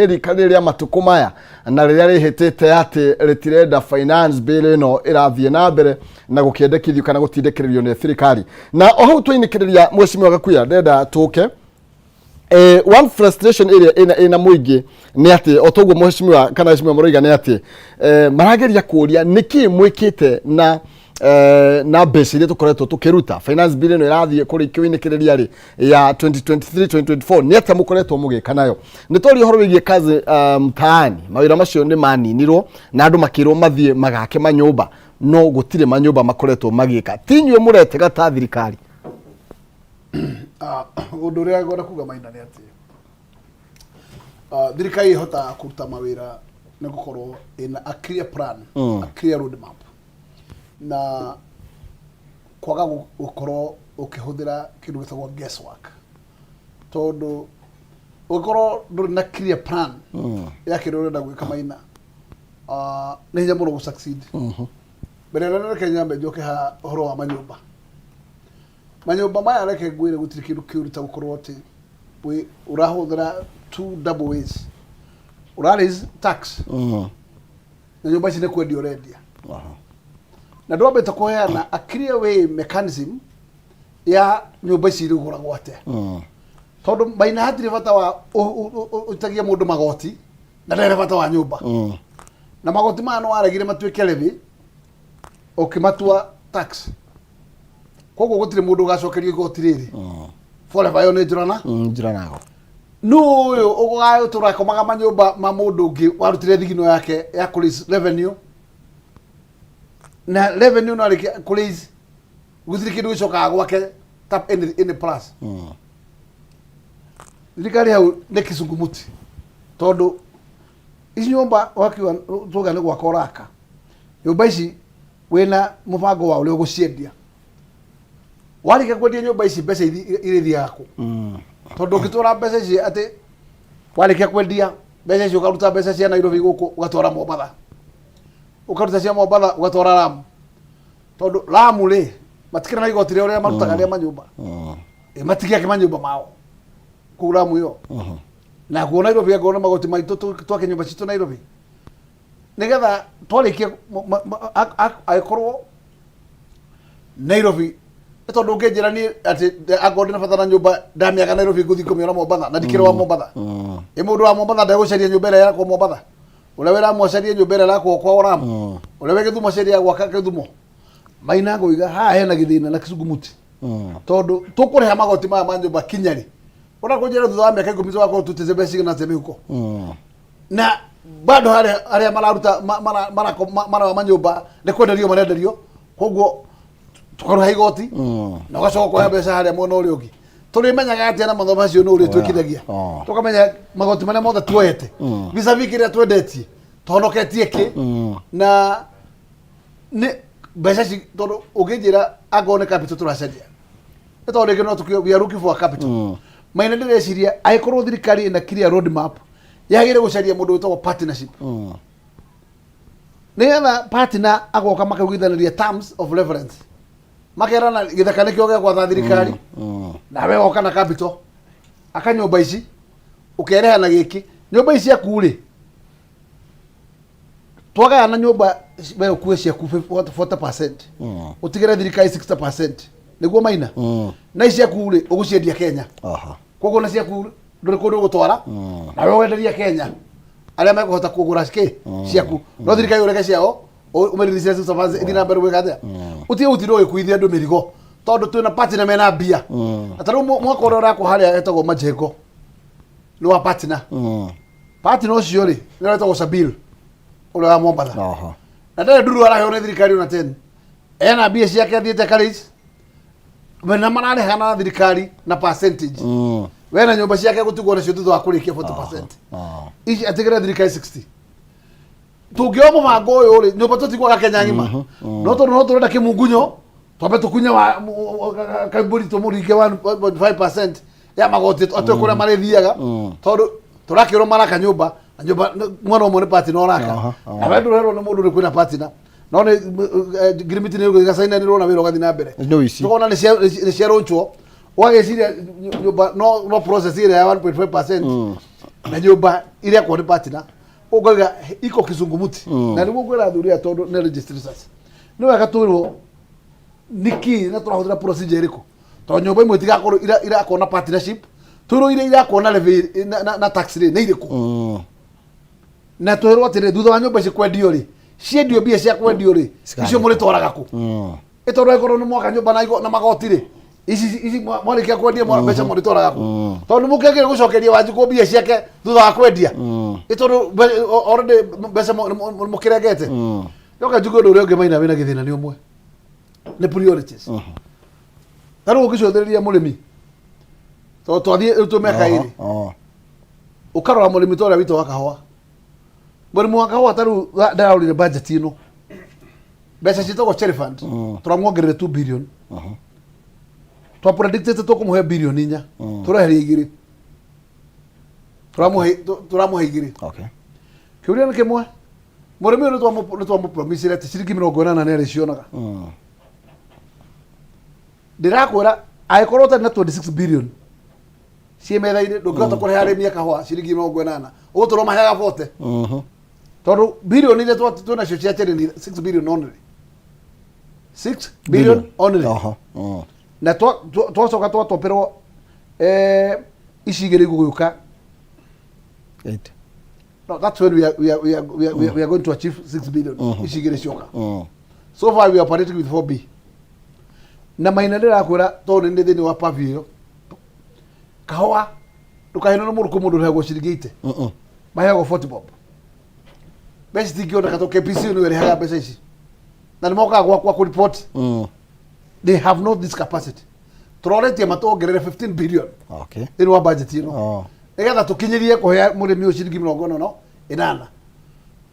rika rĩrĩ rĩa matukũ maya na rĩrĩa rĩhĩtĩte atĩ rĩtirenda finance bill ĩno ĩrathiĩ na mbere na gũkĩendekithio kana gũtindĩkĩrĩrio nĩ thirikari. Na o hau twĩnĩkĩrĩria mheshimiwa Gakuya ndenda tũke one frustration area ina muingi ni ati otoguo mheshimiwa kana mheshimiwa Muroiga ni ati marageria kuria niki mwikite na mbeca iria tukoretwo tukiruta finance bill ino irathie kuri kiwinikireria ri ya 2023 2024 ni ati mukoretwo mugika nayo ni tori horo wigie kazi mtaani mawira macio ni maninirwo na andu makirwo mathie magake manyumba no gutire manyumba makoretwo magika tinywe murete gata thirikari
undu uria ngona kuga maina ni ati thirikari ihota kuruta mawira ni gukorwo ina a clear plan a clear road map na kwaga gukorwo ukihuthira kindu gitagwo guesswork tondu ukorwo nduri na clear plan ya kindu urenda gwika maina ni hinya muno gu succeed mbere na Kenya mbe njoke ha horo wa manyumba maya reke ngwire gutiri kindu kiuruta gukorwo ati we urahuthira two double ways raise tax na nyumba ici ni kwendia urendia na ndwambite kuheana a clear way mechanism ya nyumba ici iruguragwo atia tondu maina hatire bata wa utagia mundu magoti na ndere bata wa nyumba na magoti mano waregire matuike levi ukimatua tax koguo gutire mundu gacokerio igoti riri forever yo ni njurana
njuranago
no uyu ugayo turakomaga manyumba ma mundu ungi warutire thigino yake ya police revenue na revenue na riki police gutire kindu gicokaga gwake tap in plus thirikari hau nä kä cungumuti tondå ici nyåmba wakiuga tuga nä gwaka raka nyåmba ici wĩna mũbango wa ũrĩa ũgũciendia warĩkia kwendia nyũmba ici mbeca irĩthiaga kũ tondũ ũngĩtwara mbeca ici atĩ warĩkia kwendia mbeca ici ũkaruta mbeca cia Nairobi gũkũ ũgatwara Mombatha ũkaruta cia Mombatha ũgatwara Lamu tondũ Lamu rĩ matikĩrĩ na igoti rĩao rĩrĩa marutaga rĩa manyũmba matigĩake manyũmba mao kũu Lamu ĩyo na kuo Nairobi angĩona magoti maitũ twake nyũmba citũ Nairobi nĩgetha twarĩkia agĩkorwo Nairobi tondũ ũngĩnjĩra niĩ atĩ akorwo ndĩna bata na nyũmba ndamĩaga Nairobi ngũthiĩ kũmĩona Mombatha na ndikĩrĩ wa Mombatha mũndũ wa Mombatha ndegũcaria nyũmba ĩrĩa yakwo Mombatha ũrĩa wĩramũcaria nyũmba ĩrĩa yakwo kwao Lamu ũrĩa wĩ Gĩthumo caria gwaka Gĩthumo Maina ngũiga haha hena gĩthĩna na kĩcungumuti tondũ tũkũrĩha magoti maya ma nyũmba kinyarĩ ũrakũnjĩra thutha wa mĩaka 10 tũgakorwo tũtĩte mbeca cigana atĩa mĩhuko na bado harĩa mararuta mara manyũmba nĩ kwenderio marenderio koguo tukaruha igoti na ũgacoka kuoya mbeca harĩa mwena ũrĩa ũngĩ tũrĩmenyaga atĩa na mathomo macio nĩ ũrĩa twĩkithagia tũkamenya magoti marĩa mothe tuoyete vis-a-vis kĩrĩa twendetie tũhonoketie kĩ na nĩ mbeca ici tondũ ũngĩnjĩra akorwo nĩ capital tũracaria nĩ tondũ rĩngĩ no tũkĩo we are looking for a capital Maina ndĩreciria agĩkorwo thirikari ĩna clear road map yagĩrĩire gũcaria mũndũ wĩtagwo partnership nĩgetha partner agoka makaiguithanĩria terms of reference makerana gĩthaka nĩkĩo gĩa gwatha thirikari nawe woka na capital akanyũmba ici ũkereha na gĩkĩ nyũmba ici ciaku rĩ twagayana nyũmba we ũkue ciaku 40% ũtigĩre thirikari 60% nĩguo Maina na ici ciaku rĩ ũgũciendia Kenya koguo na ciaku ndũrĩ kũndũ ũgũtwara nawe wenderia Kenya arĩa mekũhota kũgũra ciaku no thirikari ũreke ciao ũmĩrĩthia sabanze ĩthiĩ na mbere gwĩka atĩa ũtige gũtinda ũgĩkuithia andũ mĩrigo tondũ twĩna partner mena mbia atarũ mwaka ũrĩa ũrakwo harĩa etagwo Majengo nĩ wa partner ũcio rĩ nĩ wetagwo Sabil ũrĩa wa Mombatha na ndarĩ nduru araheo nĩ thirikari ona 10 ena mbia ciake athiĩte College mena mararĩha na thirikari na percentage wena nyũmba ciake gũtigwo nacio thutha wa kũrĩkia 40% ici atigĩre thirikari 60 tũngĩoya mũbango ũyũ rĩ nyũmba tũtigwaga Kenya ng'ima no tũrenda kĩmungunyo twambe tũkunye kambũri tũmũringe 1.5% ya magoti atwe kũrĩa marĩthiaga tondũ tũrakĩrwo maraka nyũmba mwana ũmwe nĩ party no raka na we ndũrerwo nĩ mũndũ ũrĩ kwĩna party na no nĩ agreement nĩ ũgacainanĩrwo na wĩra ũgathiĩ na mbere tũkona nĩ ciarũnchwo ũgagĩciria nyũmba no process ĩrĩa ya 1.5% na nyũmba iria kwa nĩ party na ũngaiga iko kĩcungumuti na nĩguo kwĩra athuri aya tondũ nĩ registrators nĩ wega twĩrwo nĩkĩ na tũrahũthĩra procedure ĩrĩkũ tondũ nyũmba imwe itigakorwo irakorwo na partnership twĩrwo iria irakorwo na levy na tax rate nĩ irĩkũ na twĩrwo atĩrĩ thutha wa nyũmba ici kwendio rĩ ciendio mbia cia kwendio rĩ icio mũrĩtwaraga kũ ĩtondũ ĩkorwo nĩ mwaka nyũmba na magoti rĩ ici mwarĩkia kwendia mbeca mũrĩtwaraga kũ tondũ mũkĩagĩrĩire gũcokeria Wanjikũ mbia ciake thutha wa kwendia ĩtondũ already mbeca mũkĩrengete yoka njugũ ũndũ ũrĩa ũngĩ Maina wĩna gĩthĩna nĩ ũmwe nĩ priorities tarũ ũngĩcũthĩrĩria mũrĩmi tondũ twathiĩ rĩu tũmĩaka ĩrĩ ũkarora mũrĩmi ta ũrĩa witũ wa kahũa mũrĩmi wa kahũa tarũ ndararorire budget ĩno mbeca ciĩtagwo cherry fund tũramwongerere 2 billion twa predicted tũkũmũhe billion 4 tũreheria 2 tũramũhe 2 kĩũria nĩ kĩmwe mũrĩmi ũyũ nĩ twamũpromisire atĩ ciringi 80 nĩ arĩcionaga ndĩrakwĩra angĩkorwo ũtarĩ na 26 billion ciĩ metha-inĩ ndũngĩhota kũrĩha arĩmi a kahũa ciringi 80 ũgũtũrwo maheaga 40 tondũ billion iria twĩnacio cia cherry nĩ 6 billion only 6 billion only na twacoka twatopĩrwo ici igĩrĩ igũgĩũka 8 no that's when we are going to achieve 6 billion ici igĩrĩ cioka so far we are operating with 4B na maina ndirakwira tondu ndi thini wa pavio kahwa ndukahino no muruko mundu rego ciringi 80 maheagwo 40 bob besi tikiona katoke PC ni wele haga pesa ici na ni moka kwa ku report they have not this capacity troretie matogerere 15 billion
okay
in wa budget ino nigetha tukinyirie kuhea murimi ciringi 40 inana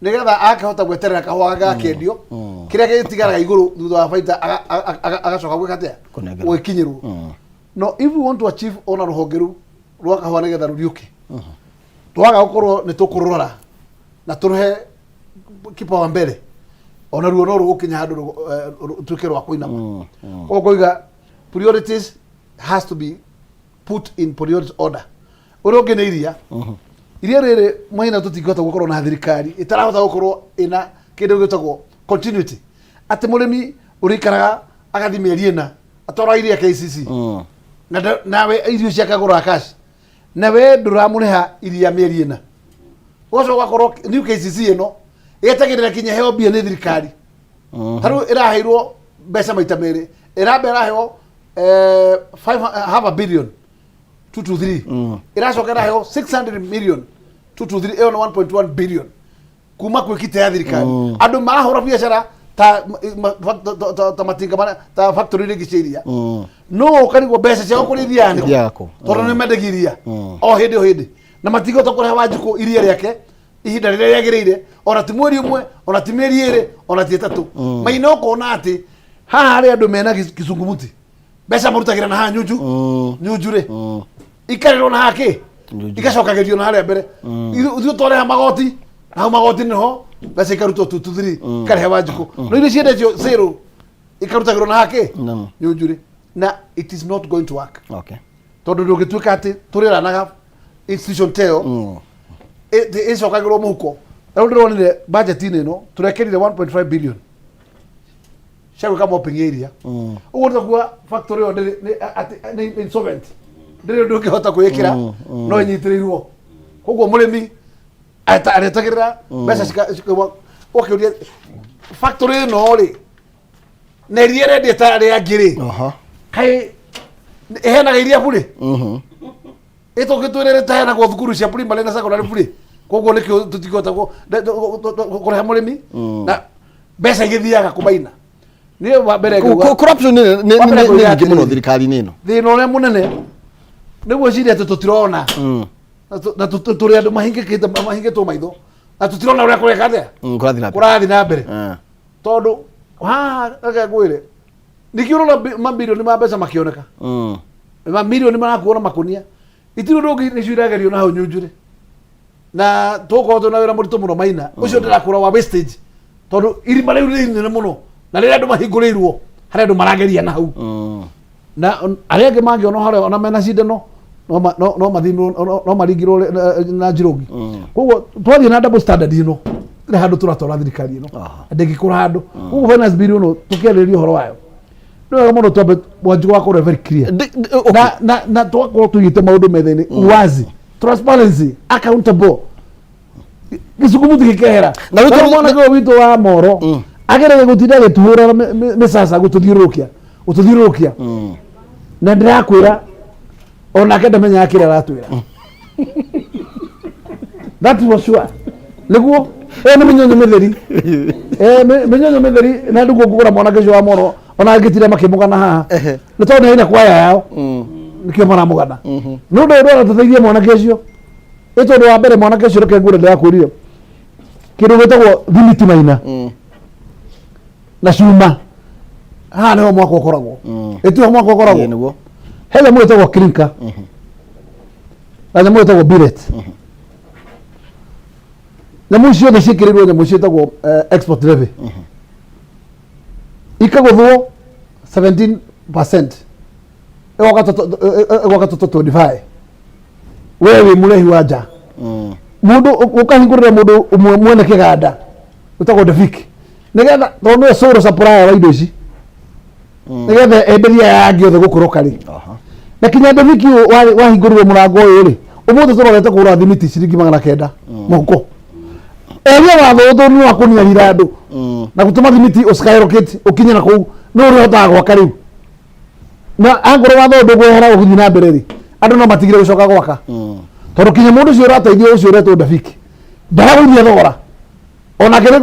nigetha akahota gweterera kahwa gakendio kiria gitigaraga iguru thutha wa baita agacoka gwikatia gwikinyirwo no if we want to achieve ona ruhongeru rwa kahwa nigetha ruriuke twaga gukorwo ni tukurora na turuhe kipa wa mbere ona ruo no rugukinya handu tuke rwa kuinama okoiga priorities has to be put in priority order uroge ne iria iria rere maina tutikota gukorwo na thirikari itarahota gukorwo ina kindu gitagwo continuity ati murimi urikaraga agathi mieri ina atora iria KCC nawe irio cia kagura cash nawe nduramuriha iria mieri ina ucio gakorwo new KCC ino yetagirira kinya heo bia ni thirikari haru iraheirwo mbeca maita meri irambera heo 5 billion 2 to 3 iracoka iraheyo 600 million 2 to 3 eyo 1.1 billion kuma kwikite ya thirikari andu marahura biashara ta matinga bana ta factory registeria no karigwo mbeca cia kurithia yako tondu ni mendegiria o hindi na matigo to kureha wanjuku iria riake ihinda riria riagirire ona ti mweri umwe ona ti mieri iri ona ti itatu maina ukona ati haha ari andu mena kisungumuti mbeca marutagira na ha nyunjure ikariro na hake igacokagirio na haria mbere ithu twareha magoti na magoti niho mbeca ikarutwo 2 3 kareha wanjuku no irio ciendetio zero ikarutagirwo na hake nyunjure na it is not going to work
okay
tondu ndugituika ati turiranaga institution teo icokagirwo muhuko na ndironire budget ino turekerire 1.5 billion shago kama open area uguo ndakua factory yo ni insolvent ndire ndukihota kuyikira no nyitirirwo koguo murimi aretagirira mbeca cikwa okiuria factory no ri na iria rendi tare ya ngiri kai ehena iria bure ito gitwirere tahena go thukuru cia primary na secondary bure koguo nikio tutigota kureha murimi na mbeca igithiaga kumaina ni wa mbere
corruption ni nyingi muno thirikari nino
thino ne munene niguo ciria tutirona na turi andu mahingitwo maitho na tutirona uria kureka atia kurathi na mbere tondu aga gwire nikiurona mabilioni ma mbeca makioneka mamilioni marakuona makunia itiro ndogi niciragerio na hau nyunjure na tukoto na wira muritu muno maina ucio ndirakura wa wastage tondu irima riu rinene muno na riria andu mahinguriirwo haria andu marageria na hau na aria angi mangiona haria ona mena cindano no mathimwo no maringirwo na njirogi koguo twathie na double standard ino ri handu turatora thirikari ino ndingikura handu koguo finance bill ino tukiariria horo wayo no muno twambe wanjuku wakore very clear na twakoro tuyite maundu metheni wazi transparency accountable gisukumuti kikehera na ruto mwana go wito wa moro agerege gutinda gituhura misasa gututhirukia na ndirakwira ona kenda menya akira ratwira that was sure niguo ni minyonyo mitheri minyonyo mitheri na ndugo kugura mwana kejo wa moro ona ngitire makimugana haha ni tondu ina kwaya yao nikio maramugana no ndo ndo tuteithie mwana kecio ito wa mbere mwana kecio reke ngure ndakurire kindu gitagwo thimiti maina na cuma ha no mwako ukoragwo ito mwako ukoragwo niguo hele mwe tagwo klinka na mwe tagwo billet na mucio de cikirirwo na mucio tagwo export levy ikagothwo 17% egoka to 25 wewe murehi wanja mundu ukahingurira mundu umwe mwene kiganda utagwo defiki nigetha tondu soro supplier wa indo ici nigetha enderia yangi othe gukuroka ri na kinya defiki wahingurire murango uyu ri umuthi turorete kugura thimiti ciringi 900 muhuko eria watho ni wakuniarira andu na gutuma thimiti uskyrocket ukinye na kuu no uri hotaga gwaka riu na angoro watho ndugwehera uguthi na mbere ri andu no matigire gucoka gwaka tondu kinya mundu cio rateithia ucio retwo Ndabiki ndaragwithia thogora ona kene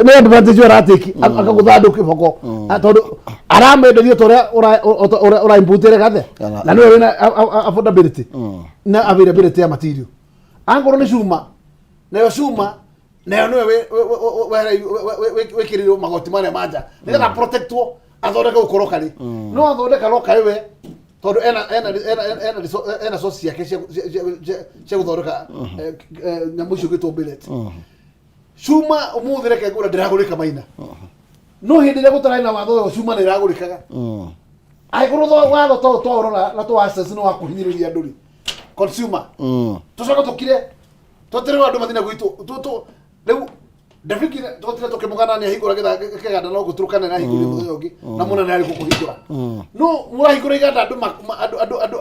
ne advantage ratiki akaguthandu kiboko tondu aramenderio toria ora imputire gathe na niwe wina affordability na availability ya material angoro ni cuma nayo niwe wikiririo magoti maria manja nigetha protectwo athondeka ukoroka ri no athondeka roka iwe tondu ena source yake cia guthondeka nyamu icio gitwo billet cuma umuthire kengura ndiragurika maina no hindi ria gutarai na watho cuma ni iragurikaga aikorwo watho twarora na to access no akuhinyiriria nduri consumer tucoka tukire totire andu mathina gwitu riu Ndabiki totire tukimugana ni ahingura kiganda no guturukana na ahingura muthenya ungi na muna nari kukuhingura no murahingura iganda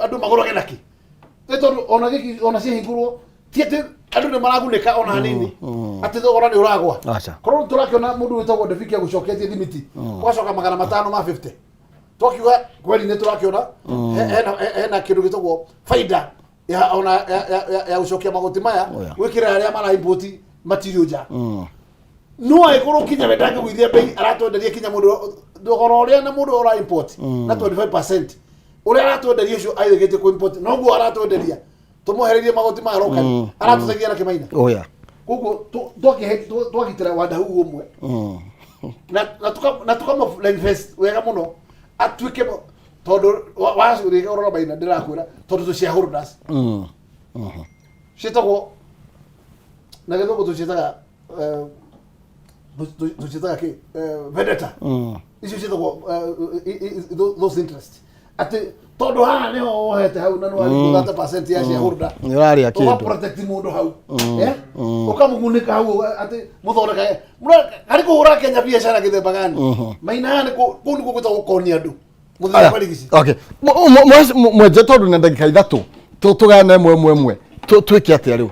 andu magoroge naki tondu ona cihingurwo tiete andu ni maraguneka ona hanini ati thogora ni uragwa korwo turakiona mundu witagwo Ndabiki agucoketie thimiti gwacoka 550 twakiuga kweli ni turakiona hena kindu gitagwo faida ya ona ya gucokia magoti maya gwikira aria mara import material ja no aikorwo kinya wendange gwithia bei aratwenderia kinya mundu thogora uria na mundu ora import na 25% uria aratwenderia ucio aigite ku import no guo aratwenderia tumuhererie magoti ma roka aratutegia na kimaina oya kuguo twagitira wandau umwe na tukama invest wega muno atwike tondu wacurika urora baina ndirakwira tondu tu shareholders citagwo na githogo tucitaga ki vendetta icio citagwo those interest ati tondu haha niho wohete hau na no ari 30% ya shareholder
ni raria kindu
protect mundu hau ukamugunika hau ati muthondeka ari kuhura Kenya biashara githemba gani maina ni kundu gugwita gukonia andu muthia barigisi
okay mweje tondu na ndagika ithatu tugane mwe twike atia riu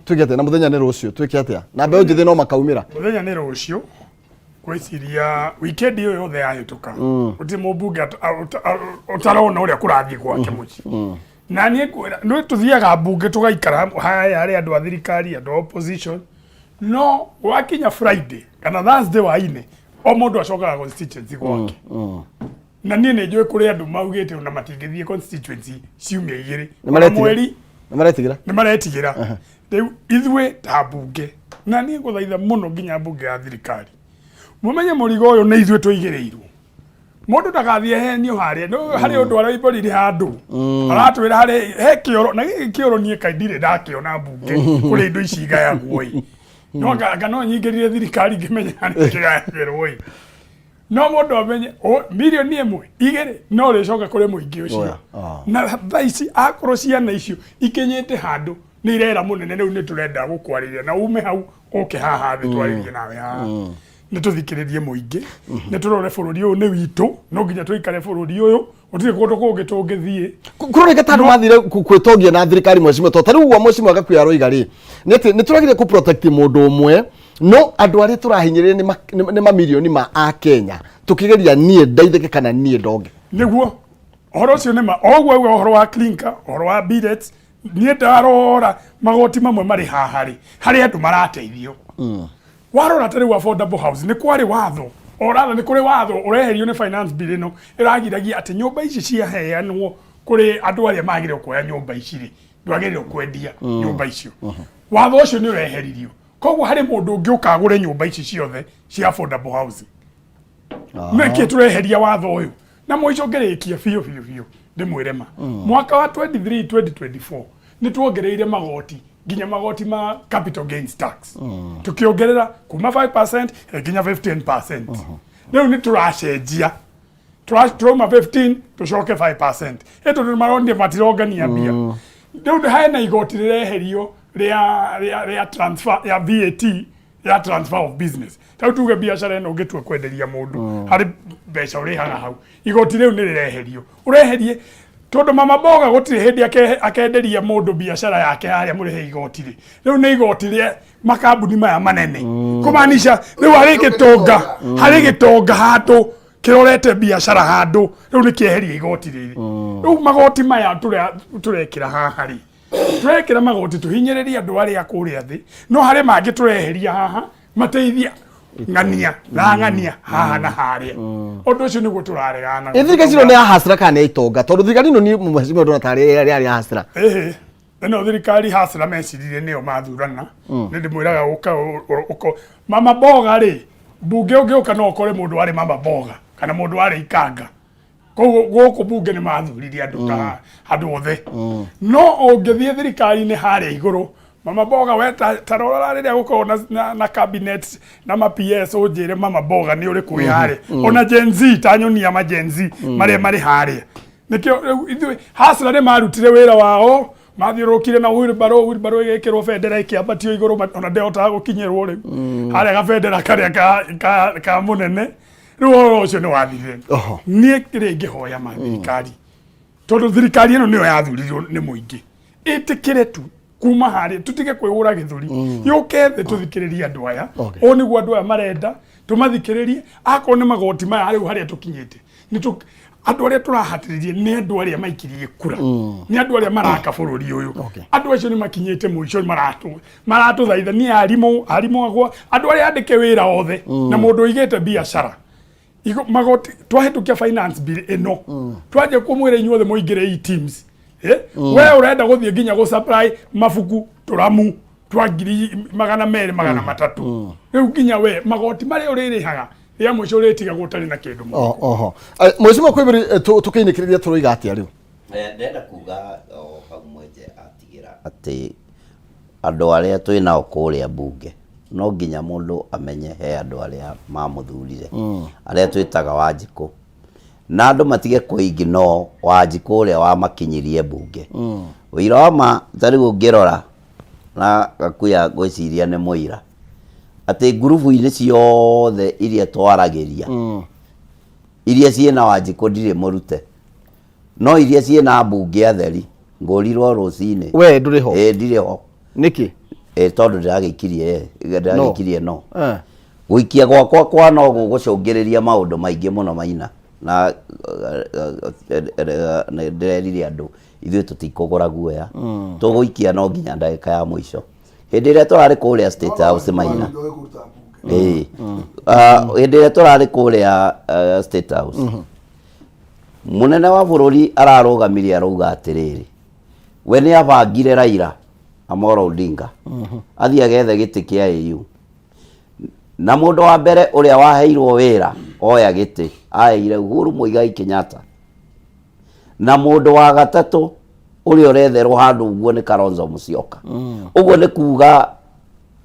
twikete na muthenya ni rucio twike atia na mbeũ njithi no makaumira
muthenya ni rucio gwiciria weekend iyo yothe yahituka uti mubunge utarona uria kurathii gwake muci na nie kwira no tuthiaga bunge tugaikara haya ari andu a thirikari andu opposition no wakinya Friday kana Thursday waine o mundu acokaga constituency gwake na nie ni njui kuri andu maugite na matingithie constituency ciumia igiri mweri
ni
maretigira riu ithwe ta bunge na nie guthaitha muno nginya bunge ya thirikari mumenye murigo uyu ni ithwe tuigireirwo mundu ndagathie henio haria no hari undu araiborire handu aratwira hari he kioro na kioro nie kaindire ndakiona bunge kuri indo ici igayagwo no no nyingirire thirikari ngimenya ni kigayagwo no mundu amenye milioni imwe igere no ricoka kuri muingi ucio na thaici akoro ciana icio ikinyite handu ni irera munene riu ni turenda gukwariria na ume hau uke haha thi twaririe nawe haha ni tuthikiririe muingi ni turore bururi uyu ni witu no nginya tuikare bururi uyu utire kundu kungi tungithie
kuroneka tandu mathire kwitongia na thirikari mwecimu to tariu wa mwecimu agakuya roiga ri ni turagire ku protect mundu umwe no andu ari turahinyirire ni mamilioni ma a Kenya tukigeria nie ndaithike kana nie ndonge
niguo ohoro cio nima ogwo ohoro wa clinker ohoro wa billet nie ndarora magoti mamwe mari hahari hari andu marateithio warora tari wa affordable house ni kwari watho oratha ni kuri watho ureherio ni finance bill ino iragiragia ati nyumba ici cia heanwo kuri andu aria magire kuoya nyumba ici ri ndwagire kwendia nyumba icio watho ucio ni ureheririo koguo hari mundu ungi ukagure nyumba ici ciothe cia affordable housing niki tureheria watho uyu na mwicogerekia biu ndimwirema mwaka wa 2023-2024 ni tuongereire magoti nginya magoti ma capital gains tax tukiongerera kuma 5% nginya 15%. Leo ni turacenjia turoma 15 tucoke 5%. Eto ni maronde matirogania bia. Leo ni haina igoti rireherio ria transfer ya VAT ya transfer of business. Tau tuge biashara eno ngetwe kwenderia mundu hari mbeca urihaga hau igoti riu ni rireherio ureherie tondu mama boga gutire hindi akenderia mundu biashara yake haria murihe igoti ri riu ni igoti ri makambuni maya manene kumanisha riu hari gitonga handu kirorete biashara handu riu ni kieheria igoti riri riu magoti maya turekira haha ri turekira magoti tuhinyiriria andu aria kuria thi no hari mangi tureheria haha mateithia ngania na ngania haha na haria undu ucio niguo turaregana
ithirikari cino ni ahasira kana itonga tondu thirikari no ni mheshimiwa ndona tari ari ahasira
no thirikari hasira meciririe nio mathurana ni ndimwiraga uko mama boga ri bunge ungiuka no ukore mundu ari mama boga kana mundu ari ikanga guku bunge ni mathuririe andu ta andu othe no ungithie thirikari ni haria iguru mama boga we tarora riria guko na cabinet na ma PS unjire mama boga ni uri kwi haria ona Gen Z tanyonia ma Gen Z mari haria nikio hasira ni marutire wira wao mathiurukire na wheelbarrow igekirwo bendera ikiambatio iguru ona ndehota gukinyirwo riu haria ga bendera karia ka munene riu ucio ni wathire nie ringi hoya mathirikari tondu thirikari ino niyo yathuririo ni muingi itikire tu kuma haria tutige kwihura githuri yukethe tuthikiririe andu aya o niguo andu aya marenda tumathikiririe ako ni magoti maya riu haria tukinyite andu aria turahatiririe ni andu aria maikirie kura ni andu aria maraka bururi uyu andu acio ni makinyite muico maratu thaitha ni arimu agwa andu aria andike wira othe na mundu igete biashara magoti twahitukia finance bill eno twaje kumwira inyuothe muingire teams we urenda guthie nginya go supply mafuku turamu twa 200,000 riu nginya we magoti mari uririhaga ya mwisho uritiga gutari na kindu
mheshimiwa kwibiri tukiinikiriria turoiga atia riu
ndenda kuga hau mwenje atigira ati andu aria twinao kuria bunge no nginya mundu amenye he andu aria mamuthurire aria twitaga Wanjiku na andu matige kuingi no Wanjiku uria wamakinyirie bunge wira wa ma tari ngirora na gakuya gwiciria ni muira ati ngurubu ini ciothe iria twaragiria iria ciena Wanjiku ndire murute no iria ciena bunge atheri ngurirwo rucini
we nduri ho
ndire ho
niki
tondu ndiragikirie no guikia gwakwa no gugucungiriria maundu maingi muno maina na ndirerire andu ithuĩ tutikũgũra guoya tũgũikia no nginya ndagĩka ya mũico hĩndĩ ĩrĩa tũrarĩ kũrĩa State House Maina hĩndĩ ĩrĩa tũrarĩ kũrĩa State House munene wa bũrũri ararũgamirie arauga atĩrĩrĩ we nĩ abangire Raila Amolo Odinga athiĩ agethe gĩtĩ kĩa AU na mũndũ wa mbere ũrĩa waheirwo wĩra oya gĩtĩ aheire Uhuru Muigai Kenyatta na mũndũ wa gatatũ ũrĩa ũretherwo handũ ũguo nĩ Kalonzo Musyoka ũguo nĩ kuga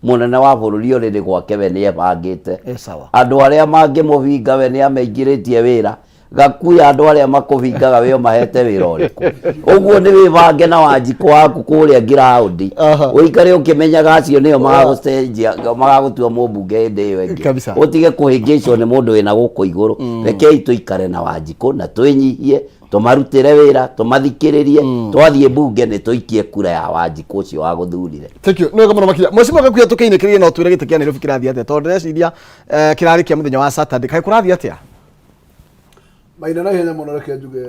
munene wa bũrũri ũrĩ gwake we nĩ ebangĩte andũ arĩa mangĩmũhinga we nĩ amaingĩrĩtie wĩra gakuya andũ arĩa makũhingaga we mahete wĩra ũrĩkũ ũguo nĩ wĩbange na Wanjiku waku kũrĩa ground ũikare ũkĩmenyaga acio nĩo magagũtua mũmbunge hĩndĩ ĩyo ĩngĩ ũtige kũhĩngĩcwo nĩ mũndũ wĩna gũkũ igũrũ rekei tũikare na Wanjiku na twĩnyihie tumarutire wira tumathikiririe twathiĩ bunge nĩ tũikie kura ya Wanjiku ũcio wa gũthurire
thank you no mũno makira mheshimiwa gakuya tukiinikiririe no twire gĩtĩ kĩa Nairobi kĩrathiĩ atĩa tondũ ndĩreciria kĩrarĩ kĩa mũthenya wa Saturday kaĩ kũrathiĩ atĩa
Maina na ihenya mũno reke njuge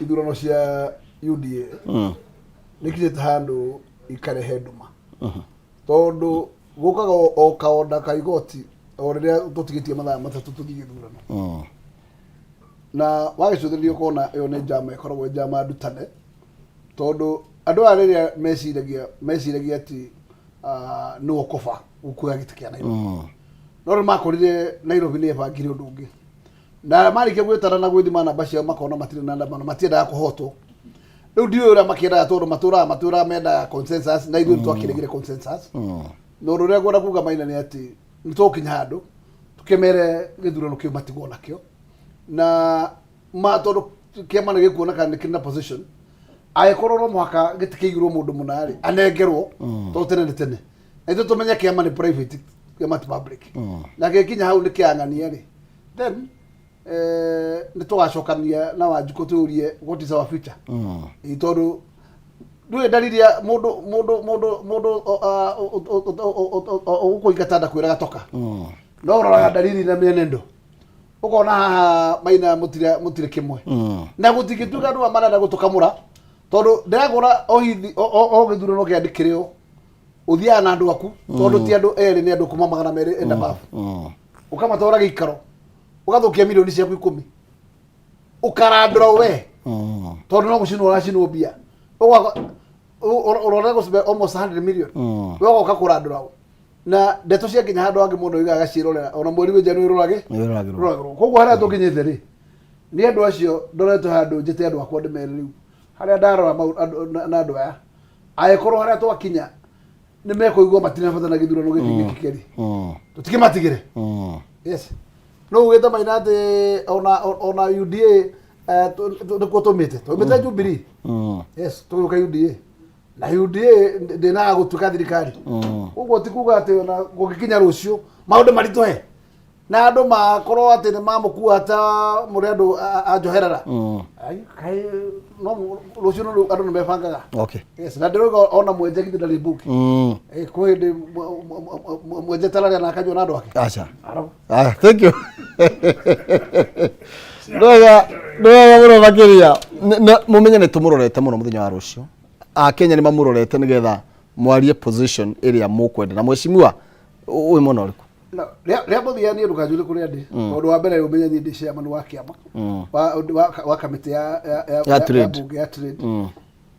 ithurano cia UDA nĩkinyĩte handũ ikarehe nduma tondũ gũkaga o kaonda ka igoti o rĩrĩa tũtigĩtie mathaa matatũ tũthiĩ gĩthurano na wagĩcũthĩrĩria ũkona ĩyo nĩ njama ĩkoragwo njama ndutane tondũ andũ aya rĩrĩa meciragia atĩ nĩwe ũkoba gũkuoya gĩtĩ kĩa Nairobi no nĩmakorire Nairobi nĩ ebangire ũndũ ũngĩ na marĩkia gwĩtara na gwĩthima namba ciao makona matirĩ na namba matiendaga kũhotwo rĩu ndiũĩ ũrĩa makĩendaga tondũ matũraga mendaga consensus na ithuĩ twakĩregire consensus no rũrĩa ngwenda kuga Maina nĩ atĩ nĩtũgũkinya handũ tũkĩmere gĩthurano kĩu matigwo nakĩo na tondũ kĩama nĩ gĩkuoneka nĩ kĩrĩ na position agĩkorwo no mũhaka gĩtĩ kĩigirwo mũndũ mũna rĩ anengerwo tondũ tene nĩ tene na ithuĩ tũmenye kĩama nĩ private kĩama ti public na gĩkinya hau nĩ kĩang'ania rĩ then nĩ tũgacokania na Wanjiku tũrie what is our future tondũ ndũrĩ dalili ya mũndũ ũkũingata ndakwĩra gatoka no ũroraga dalili na mĩenendo ukona haha Maina mutire kimwe na gutigituka andu amarenda gutukamura tondu ndiragora o githurano kiandikireo uthia na andu aku tondu ti andu eri ni andu kuma 200 enda bafu ukamatora gikaro ugathukia milioni ciaku 10 ukarandura we tondu no gucinwo racinwo bia urona gusbe almost 100 million wewe ukakurandura na ndeto cia kinya handu angi muno igaga cirorera ona mweri wa Januari rorage koguo haria tukinyite ri ni andu acio ndoretwo handu njite andu akwa ndimere riu haria ndarora na andu aya ayekorwo haria twakinya ni mekuigua matina fatana githurano giki keri tutikimatigire yes no ugeta Maina ati ona UDA tukotomete Jubilee yes tuko UDA na UDA ndina gutuka thirikari uguo tikuga ati ona gukikinya rucio maundu maritohe na andu makorwo ati ni mamukua ta muri andu ajoherera kai no rucio no andu mebangaga
okay
yes na ndiroga ona mwenje githina ribuki kwende mwenje talaria na kanyo na andu ake
acha thank you Ndoga muno makiria mumenye ni tumurorete muno muthenya wa rucio Kenya ni mamurorete nigetha mwarie position area mukwenda na mweshimiwa uyu muno uriku
ria muthia ni ndukajule kuria ndi tondu wa mbere umenye ni ndi chairman wa kiama wa kamiti ya bunge ya trade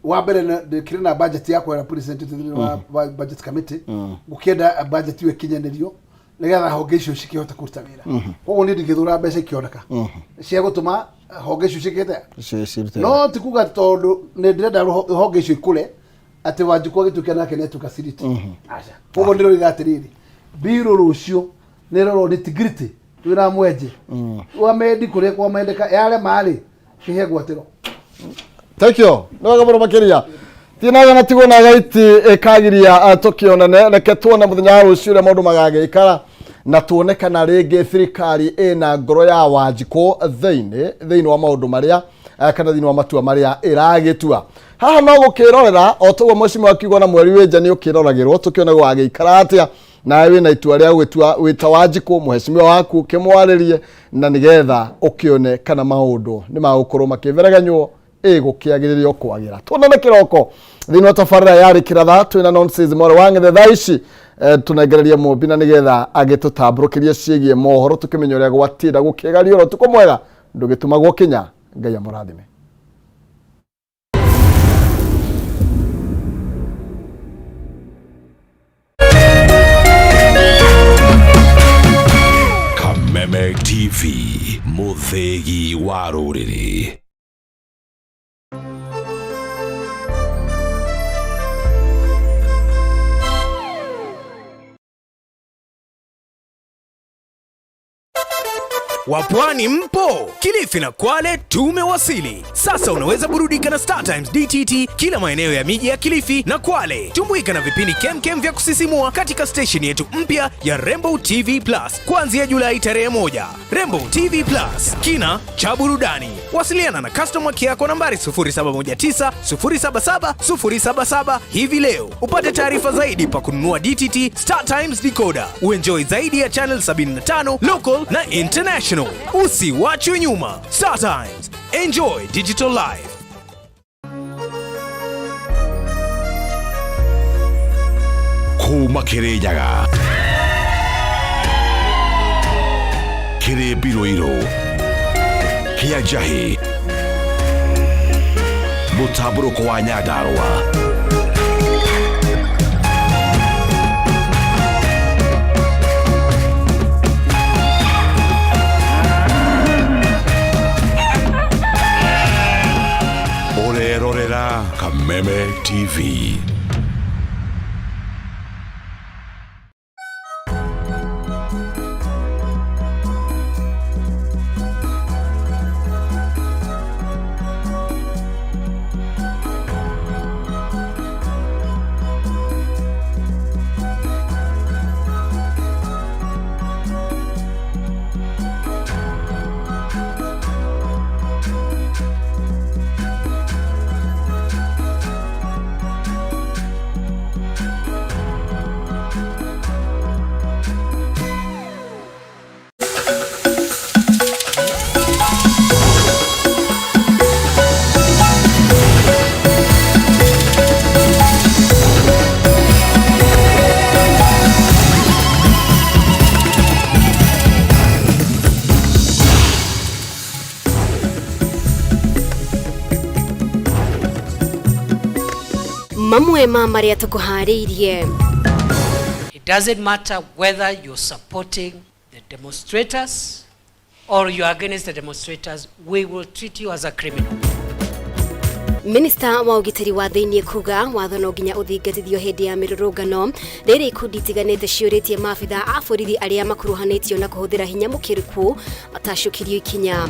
wa mbere ndikire na budget yakwa representative wa budget committee gukienda budget iwe kinyanirio nigetha honge icio cikihota kuruta wira koguo ni ndingithura mbeca ikioneka cia gutuma honge icio cikite no tikuga tondu ni ndirenda honge icio ikure ati Wanjikũ gituke nake netuka siriti aca koguo ndiro igatiriri biro rucio ni roro ni tigrity wira mwenje wa mendi kure kwa mendeka yale mali kihe gwatiro
thank you no gaboro makiria tina na tigona gaiti ekagiria tukiona reke tuone muthenya wa rucio ria maundu magagikara na tuone kana ringi thirikari ina ngoro ya Wanjikũ thiini wa maundu maria kana thiini wa matua maria iragitua haha no gukirorera o tugo mweshimiwa akiuga na mweri wa Januari ukiroragirwo tukiona gwagikara atia nawe wina itua ria gwitua wita Wanjikũ mweshimiwa waku kimwaririe na nigetha ukione kana maundu ni magukorwo makiveraganywo gukiagiririo kwagira tunene kiroko thiini wa tafarira yari kiratha twina nonsense more wange the thaici tunegereria mubina nigetha agitutamburukirie ciegie mohoro tukimenya uria gwatira gukigario ro tukomwega ndugitumagwo Kenya Ngai amurathime
Kameme TV muthegi wa ruriri.
Wapwani mpo? Kilifi na Kwale tumewasili. Sasa unaweza burudika na Star Times DTT kila maeneo ya miji ya Kilifi na Kwale. Tumbuika na vipindi kemkem vya kusisimua katika station yetu mpya ya Rainbow TV Plus kuanzia Julai tarehe 1. Rainbow TV Plus, kina cha burudani. Wasiliana na customer care yako nambari 0719 077 077 hivi leo. Upate taarifa zaidi pa kununua DTT Star Times decoder. Uenjoy zaidi ya channel 75 local na international. Usiwachwe nyuma. Star Times. Enjoy digital life.
Kuma Kirinyaga, Kiribiruiru, Kianjahi, Mutaburuko wa Nyandarua, Orerorera Kameme TV.
mamwe ma maria tukuhariirie.
It doesn't matter whether you're supporting the demonstrators or you're against the demonstrators, we will treat you as a criminal.
Minister wa ugitiri wa thiini kuga watho no nginya uthingatithio hindi ya mirurungano riri ikundi tiganite ciuritie maabitha a borithi aria makuruhanitio na kuhuthira hinya mukiriku matashukirio ikinya.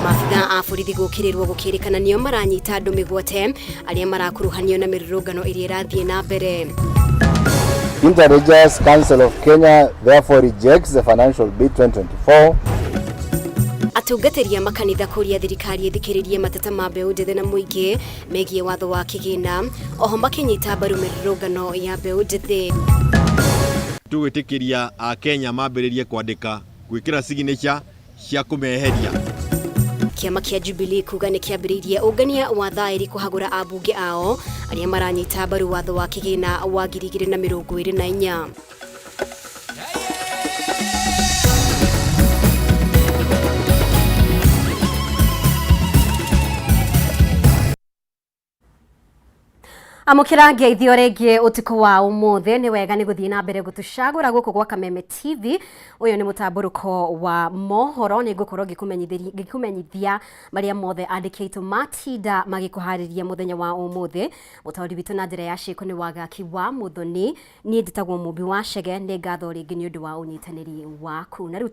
Maabitha a borithi gukirirwo gukirikana nio maranyita andu migwate aria marakuruhanio na mirurungano iria irathie na mbere.
Inter-Religious Council of Kenya therefore rejects the financial bill 2024.
Atungatĩria makanitha kũria thirikari ithikĩrĩrie mateta ma mbeũ njĩthĩ na mũingĩ megiĩ watho wa kĩgĩna, oho makĩnyita mbaru mĩrũrũngano ya mbeũ njĩthĩ.
Tũgwĩtĩkĩria Akenya mambĩrĩrie kwandĩka gwĩkĩra signature cia kũmeheria.
Kĩama kĩa Jubilee kuga nĩ kĩambĩrĩirie ũngania wa thaĩri kũhagũra ambunge ao arĩa maranyita mbaru watho wa kĩgĩna wa 2024. Amukira ngeithio rĩngĩ ũtukũ wa ũmũthĩ nĩ wega nĩ gũthiĩ na mbere gũtucagũra gũkũ gwa Kameme TV. Ũyũ nĩ mũtamburũko wa mohoro, nĩ ngũkorwo ngĩkũmenyithia marĩa mothe andĩki aitũ matinda magĩkũharĩria mũthenya wa ũmũthĩ. Mũtaũri witũ na njĩra ya ciĩko nĩ Wagaki wa Mũthoni, niĩ njĩtagwo Mũmbi wa Chege. Nĩ ngatho rĩngĩ nĩ ũndũ wa ũnyitanĩri waku. Na rĩu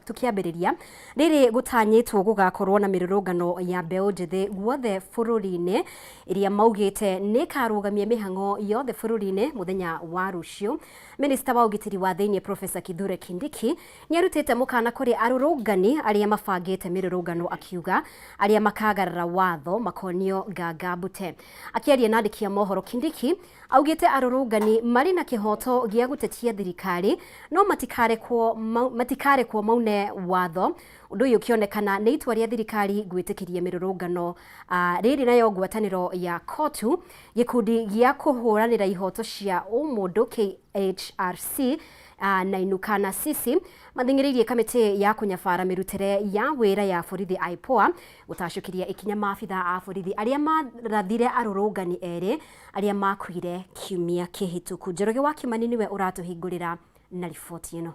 tũkĩambĩrĩria rĩrĩ gũtanyĩtwo gũgakorwo na mĩrũrũngano ya mbeũ njĩthĩ guothe bũrũri-inĩ iria maugĩte nĩ karũgamia mĩhango yothe bũrũri-inĩ mũthenya wa rũciũ. Minister wa ugitiri wa thĩinĩ Professor Kithure Kindiki nĩ arutĩte mũkana kũrĩ arũrũngani arĩa mabangĩte mĩrũrũngano akiuga arĩa makagarara watho makonio ngangambute. Akĩaria na andĩki a mohoro, Kindiki augĩte arũrũngani marĩ na kĩhoto gĩa gũtetia thirikari no matikarekwo maune watho. Ũndũ ũyũ ũkĩonekana nĩ itua rĩa thirikari gwĩtĩkĩria mĩrũrũngano rĩrĩ nayo ngwatanĩro ya KOTU, gĩkundi gĩa kũhũranĩra ihoto cia ũmũndũ KHRC na Inuka na Sisi mathingĩrĩirie kamĩtĩ ya kũnyabara mĩrutĩre ya wĩra ya borithi IPOA gũtacũkĩria ikinya maabitha a borithi arĩa marathire arũrũngani erĩ arĩa makuire kiumia kĩhĩtũku. Njoroge wa Kimani nĩwe ũratũhingũrĩra na riboti ĩno.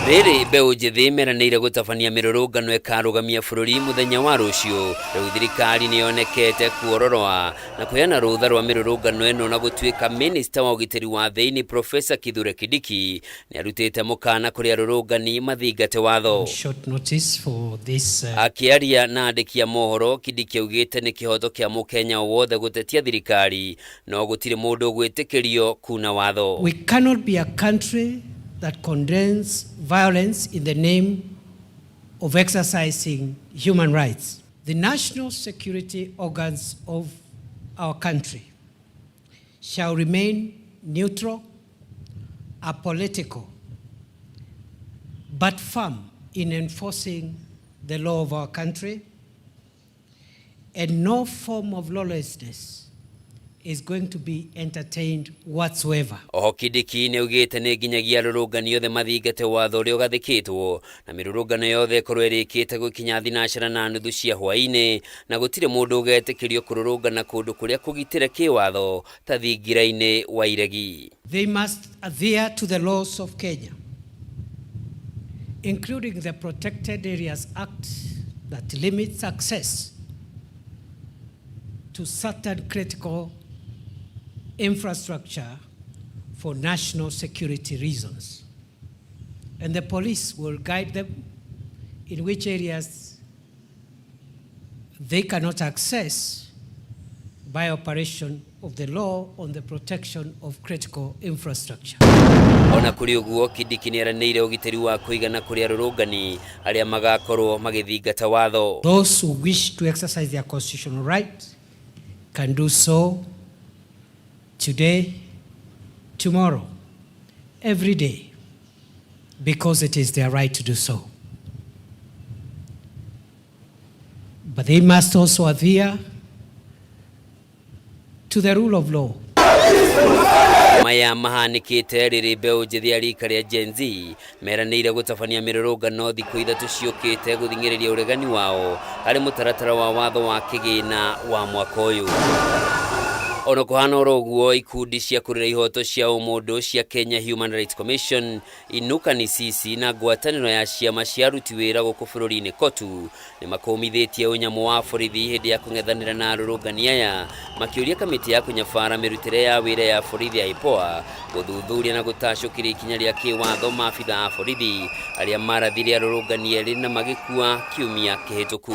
Rĩrĩ mbeũ njĩthĩ meranĩire gũtabania mĩrũrũngano ĩkarũgamia bũrũri mũthenya wa rũciũ. Rĩu thirikari nĩ yonekete kuororoa na kũheana rũtha rwa mĩrũrũngano ĩno na gũtuĩka Minister wa ũgitĩri wa thĩinĩ Professor Kithure Kindiki nĩ arutĩte mũkana kũrĩ arũrũngani mathingate watho. Akĩaria na andĩki a mohoro, Kindiki augĩte nĩ kĩhoto kĩa mũkenya wothe gũtetia thirikari no gũtirĩ mũndũ gwĩtĩkĩrio kuna watho.
We cannot be a country that condemns violence in the name of exercising human rights. The national security organs of our country shall remain neutral, apolitical, but firm in enforcing the law of our country, and no form of lawlessness is going to be entertained whatsoever.
Oho Kindiki nĩ augĩte nĩ nginyagia arũrũngani othe mathingate watho ũrĩa ũgathĩkĩtwo na mĩrũrũngano yothe ĩkorwo ĩrĩkĩte gũkinya thinacara na nuthu cia hwaĩ-inĩ na gũtirĩ mũndũ ũgetĩkĩrio kũrũrũngana kũndũ kũrĩa kũgitĩre kĩwatho ta thingira-inĩ wa iregi.
They must adhere to the laws of Kenya, including the Protected Areas Act that limits access to certain critical infrastructure for national security reasons. And the police will guide them in which areas they cannot access by operation of the law on the protection of critical infrastructure.
Ona kũrĩ ũguo, Kindiki nĩ eranĩire ũgitĩri wa kũigana kũrĩ arũrũngani arĩa magakorwo magĩthingata watho.
Those who wish to exercise their constitutional right can do so today, tomorrow, every day, because it is their right to do so. But they must also adhere to the rule of law.
maya mahanikite riri mbeu njithi ya rika ria Gen Z meranĩire gũtabania mĩrũrũngano thikũ ithatũ ciũkĩte gũthing'ĩrĩria ũregani wao harĩ mũtaratara wa watho wa kĩgĩna wa mwaka ũyũ. Ono kuhana ũguo ikundi cia kũrĩra ihoto cia ũmũndũ cia Kenya Human Rights Commission, Inuka ni sisi na ngwatanĩro ya ciama cia aruti wĩra gũkũ bũrũri-inĩ KOTU nĩ makũmithĩtie ũnyamũ wa borithi hĩndĩ ya kũng'ethanĩra na arũrũngani aya, makĩũria kamĩtĩ ya kũnyabara mĩrutĩre ya wĩra ya borithi ya IPOA gũthuthuria na gũtacũkĩria ikinya rĩa kĩwatho maabitha a borithi arĩa marathire arũrũngani erĩ na magĩkua kiumia kĩhĩtũku.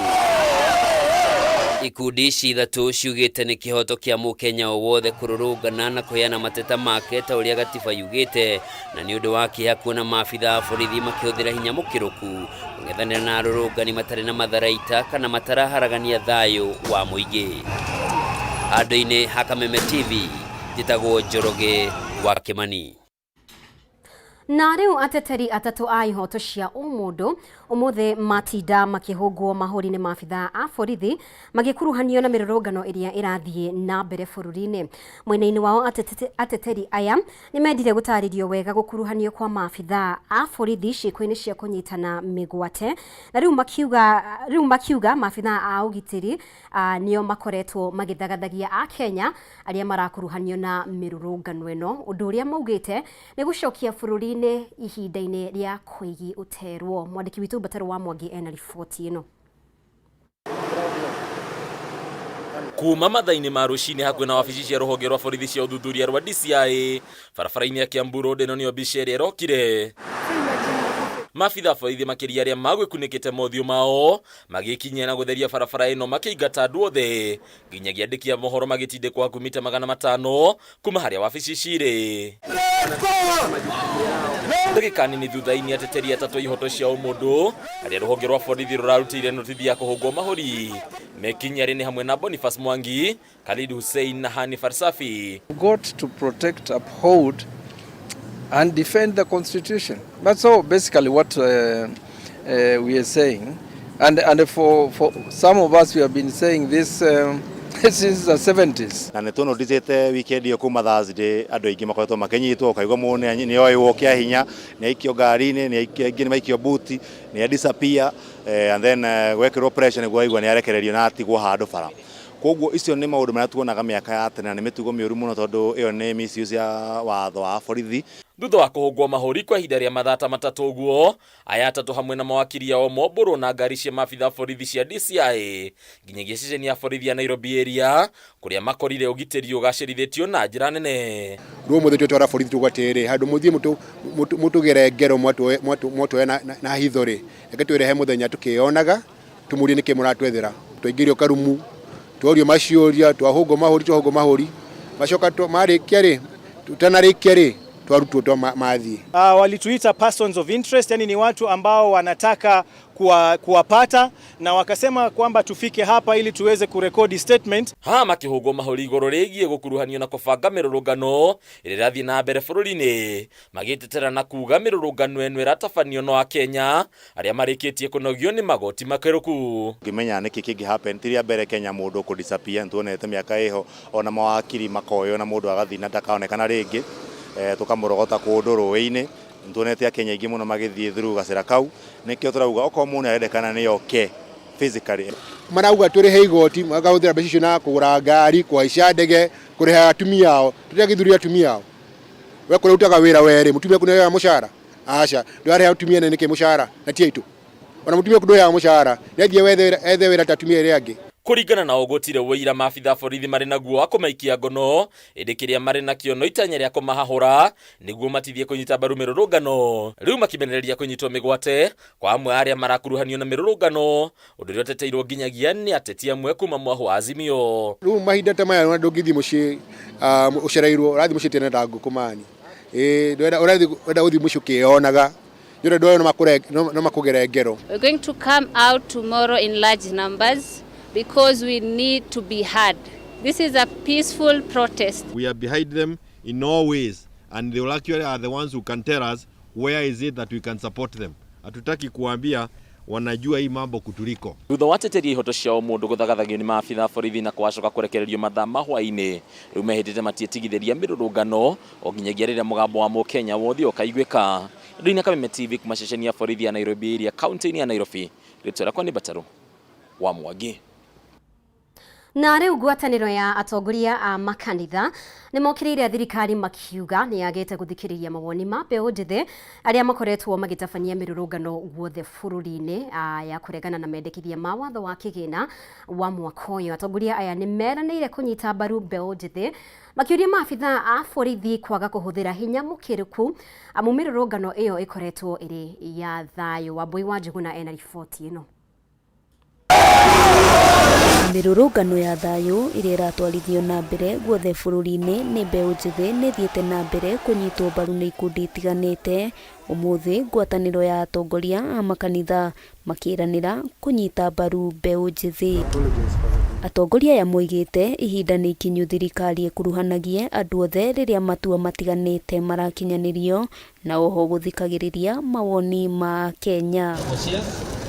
Ikundi ici ithatũ ciugĩte nĩ kĩhoto kĩa mũkenya o wothe kũrũrũngana na kũheana mateta make ta ũrĩa gatiba yugĩte, na nĩ ũndũ wa kĩeha kuona maabitha a borithi makĩhũthĩra hinya mũkĩrũku kũng'ethanĩra na arũrũngani matarĩ na matharaita kana mataraharagania thayũ wa mũingĩ. Handũ-inĩ ha Kameme TV, njĩtagwo Njoroge wa Kĩmani.
Na rĩu ateteri atatũ a ihoto cia ũmũndũ ũmũthĩ matinda makĩhũngwo mahũri-inĩ maabitha a borithi magĩkuruhanio na mĩrũrũngano ĩrĩa ĩrathiĩ na mbere bũrũri-inĩ. Mwena-inĩ wao ateteri aya nĩ mendire gũtarĩrio wega gũkuruhanio kwa maabitha a borithi ciĩko-inĩ cia kũnyitana mĩgwate, na rĩu makiuga maabitha a ũgitĩri nĩo makoretwo magĩthagathagia a Kenya arĩa marakuruhanio na mĩrũrũngano ĩno, ũndũ ũrĩa maugĩte nĩ gũcokia bũrũri ihinda-inĩ rĩa Koigi ũterwo. Mwandĩki witũ Bataro wa Mwangi ena riboti ĩno.
Kuma mathaa-inĩ ma rũcinĩ hakuhĩ na wabici cia rũhonge rwa borithi cia ũthuthuria rwa DCI, barabara-inĩ ya Kiambu Road ĩno nĩyo mbica ĩrĩa ĩrokire. Maabitha borithi makĩria arĩa magwĩkunĩkĩte mothiũ mao magĩkinyia na gũtheria barabara ĩno makĩingata andũ othe, nginyagia andĩki a mohoro magĩtindĩkwo hakuhĩ mita 500 kuma harĩa wabici cirĩ. Ndagĩka nini thutha-inĩ ateteri atatũ ihoto cia ũmũndũ arĩa rũhonge rwa borithi rũrarutĩire notithi ya kũhũngwo mahũri mekinyarĩ nĩ hamwe na Boniface Mwangi, Khalid Hussein na Hani Farsafi.
Got to protect, uphold and defend the constitution. That's all basically what we are saying, and for some of us we have been saying this since the 70s.
Na nĩtuo ndicete weekend yo kuma Thursday andũ aingĩ makoretwo makĩnyitwo ukaigwa mũne nĩ oĩwo kĩa hinya nĩ aikio ngari-inĩ nĩ aingĩ nĩ maikio buti nĩ disappear and then gwekĩrwo pressure nĩguo aigua nĩ arekererio na atigwo handũ bara. Koguo icio nĩ maũndũ marĩa tuonaga mĩaka ya tene na nĩ mĩtugo mĩũru mũno tondũ ĩyo nĩ misuse ya watho wa borithi. Thutha wa kũhũngwo mahũri kwa ihinda rĩa mathata matatũ ũguo, aya atatũ hamwe na mawakiri ao mombũrwo na ngari cia maabitha borithi cia DCI nginyagia ceceni ya borithi ya Nairobi area kũrĩa makorire ũgitĩri ũgacĩrithĩtio na njĩra nene.
Ruo mũthĩ twara borithi tũgwatere handũ mũthie mũtũgere ngero mwatũ na hithorĩ reke twĩrehe mũthenya tũkĩonaga tũmũrie nĩkĩ mũratwethera twaingĩrio karumu tworio maciũria twahũngwo mahũri macoka marĩkia rĩ tutanarĩkia rĩ twarutwo mathiĩ.
Walituita persons of interest, yani ni watu ambao wanataka kuwapata na wakasema kwamba tufike hapa ili tuweze kurekodi statement.
Makĩhũngwo mahũri igũrũ rĩgiĩ gũkuruhanio na kũbanga mĩrũrũngano ĩrĩa ĩrathiĩ na mbere bũrũri-inĩ, magĩtetera na kuga mĩrũrũngano ĩno ĩratabanio no Akenya arĩa marĩkĩtie kũnogio nĩ magoti makĩrũku. Ngĩmenya nĩkĩ kĩngĩ happen tiria mbere Kenya mũndũ kũ disappear, tuonete mĩaka ĩho ona mawakiri makoyo na mũndũ agathiĩ na ndakaonekana rĩngĩ tukamũrogota kũndũ rũĩ-inĩ. Ntuonete Akenya aingĩ mũno magĩthiĩ through gacĩra kau, nĩkĩo tũrauga okorwo mũndũ arendekana nĩ oke physically. Marauga tũrĩhe igoti magahũthĩra mbeca icio na kũgũra ngari, kũhaica ndege, kũrĩha atumia ao, tũragĩthuria atumia ao. We kũrĩa utaga wĩra werĩ mũtumia kũneaga mũcara, aca ndwarĩha atumia nĩkĩ mũcara na ti aitũ. Ona mũtumia kũndoyaga mũcara nĩathiĩ ethe wĩra ta atumia arĩa angĩ. Kũringana na ũgũtire wĩira maabitha borithi marĩ naguo wa kũmaikia ngono ĩndĩ kĩrĩa marĩ nakĩo no itanya rĩa kũmahahũra nĩguo matithie kũnyita mbaru mĩrũrũngano. Rĩu makimenereria kũnyitwo mĩgwate kwa amwe arĩa marakuruhanio na mĩrũrũngano, ũndũ ũrĩa ũteteirwo nginyagia nĩ ateti amwe kuma mwahu wa Azimio. Rĩu mahinda ta maya ndũngĩthiĩ mũciĩ ũcereirwo ũrathiĩ mũciĩ tena ta ngũkũ mani ũrathiĩ gũthiĩ mũciĩ ũkĩonaga no makũgere ngero.
We're going to come out tomorrow in large numbers because we need to be heard. This is a peaceful protest.
We are behind them in all ways, and they actually are the ones who can tell us where is it that we can support them. Hatutaki kuambia
wanajua hii mambo kutuliko.
Thutha wa teteria ihoto ciao mundu guthagathagio ni maabitha borithi na kwacoka kurekererio mathaa mahwa-ini riu mehitite matietigithiria mirurungano o nginyagia riria mugambo wa Mukenya wothe ukaiguika. Ndina Kameme TV kuma ceceni ya borithi ya Nairobi area county ya Nairobi. Rĩtwa rĩakwa nĩ Bataru wa Mwangi.
Na rĩu ngwatanĩro ya atongoria a makanitha nĩ mokĩrĩire thirikari makiuga nĩ yagĩte gũthikĩrĩria mawoni ma mbeũ njĩthĩ arĩa makoretwo magĩtabania mĩrũrũngano guothe bũrũri-inĩ ya kũregana na mendekithia ma watho wa kĩgĩna wa mwaka ũyũ. Atongoria aya nĩ meranĩire kũnyita mbaru mbeũ njĩthĩ makiuria maabitha a borithi kwaga kũhũthĩra hinya mũkĩrĩku amu mĩrũrũngano ĩyo ĩkoretwo ĩrĩ ya thayũ. Wambui wa Njuguna ena riboti ĩno.
Mĩrũrũngano ya thayũ ĩrĩa ĩratwarithio na mbere guothe bũrũri-inĩ nĩ mbeũ njĩthĩ nĩ thiĩte na mbere kũnyitwo mbaru nĩ ikundi itiganĩte. Ũmũthĩ ngwatanĩro ya atongoria a makanitha makĩranĩra kũnyita mbaru mbeũ njĩthĩ. Atongoria aya moigĩte ihinda nĩ ikinyu thirikari ĩkuruhanagie andũ othe rĩrĩa matua matiganĩte marakinyanĩrio na oho gũthikagĩrĩria mawoni ma Kenya.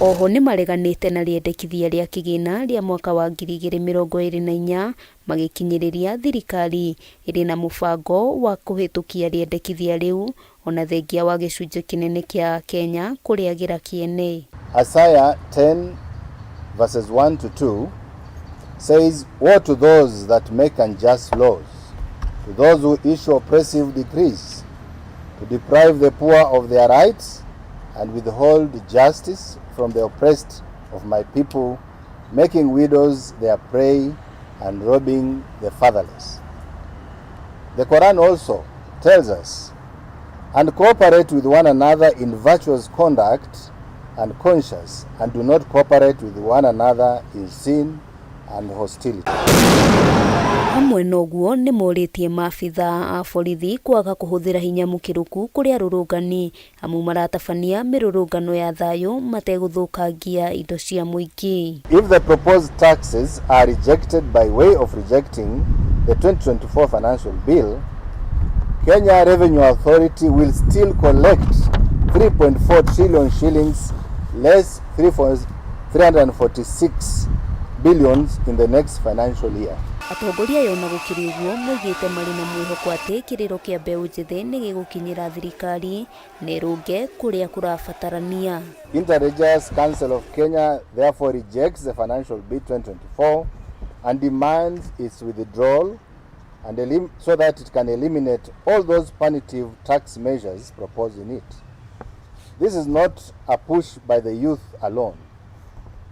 Oho nĩ mareganĩte na rĩendekithia rĩa kĩgĩna rĩa mwaka wa 2024 magĩkinyĩrĩria thirikari ĩrĩ na mũbango wa kũhĩtũkia rĩendekithia rĩu ona thengia wa gĩcunjĩ kĩnene kĩa Kenya kũrĩagĩra kĩene.
Isaiah 10 verses 1 to 2 says, "Woe to those that make unjust laws, to those who issue oppressive decrees, to deprive the poor of their rights and withhold justice from the oppressed of my people, making widows their prey and robbing the fatherless." The Quran also tells us, "And cooperate with one another in virtuous conduct and conscience, and do not cooperate with one another in sin and hostility."
Hamwe noguo nĩ morĩtie maabitha a borithi kwaga kũhũthĩra hinya mũkĩrũku kũrĩ arũrũngani amu maratabania mĩrũrũngano ya thayũ mategũthũkangia indo cia mũingĩ.
If the proposed taxes are rejected by way of rejecting the 2024 financial bill, Kenya Revenue Authority will still collect 3.4 trillion shillings, less 346 billions in the next financial year.
Atongoria yona gũkĩrĩ ũguo moigĩte marĩ na mwĩhoko atĩ kĩrĩro kĩa mbeũ njĩthĩ nĩ gĩgũkinyĩra thirikari na ĩrũnge kũrĩa kũrabatarania.
Inter-Religious Council of Kenya therefore rejects the financial bill 2024 and demands its withdrawal and so that it can eliminate all those punitive tax measures proposed in it. This is not a push by the youth alone.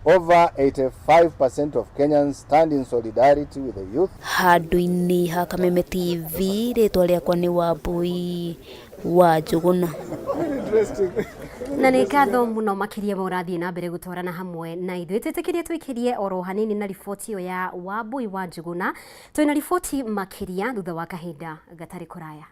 Over 85% of Kenyans stand in solidarity with the youth.
Handũ-inĩ ha Kameme TV, rĩtwa rĩakwa nĩ Wambui wa Njuguna.
Na nĩ ngatho mũno makĩria mũrathiĩ na mbere gũtwarana hamwe na ithuĩ. Twĩtĩkĩrie twĩkĩrie oro hanini na riboti ĩyo ya Wambui wa Njuguna. Twĩna riboti makĩria thutha wa kahinda gatarĩ kũraya.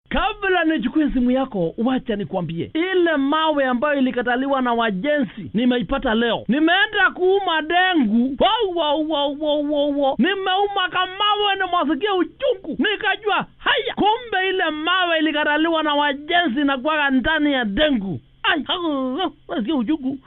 Kabla nichukue simu yako, wacha nikwambie, ile mawe ambayo ilikataliwa na wajenzi nimeipata leo. Nimeenda kuuma dengu. Nimeuma kamawe na mwasikia uchungu. Nikajua, haya, kumbe ile mawe ilikataliwa na wajenzi na kuwaka ndani ya dengu. Mwasikia uchungu.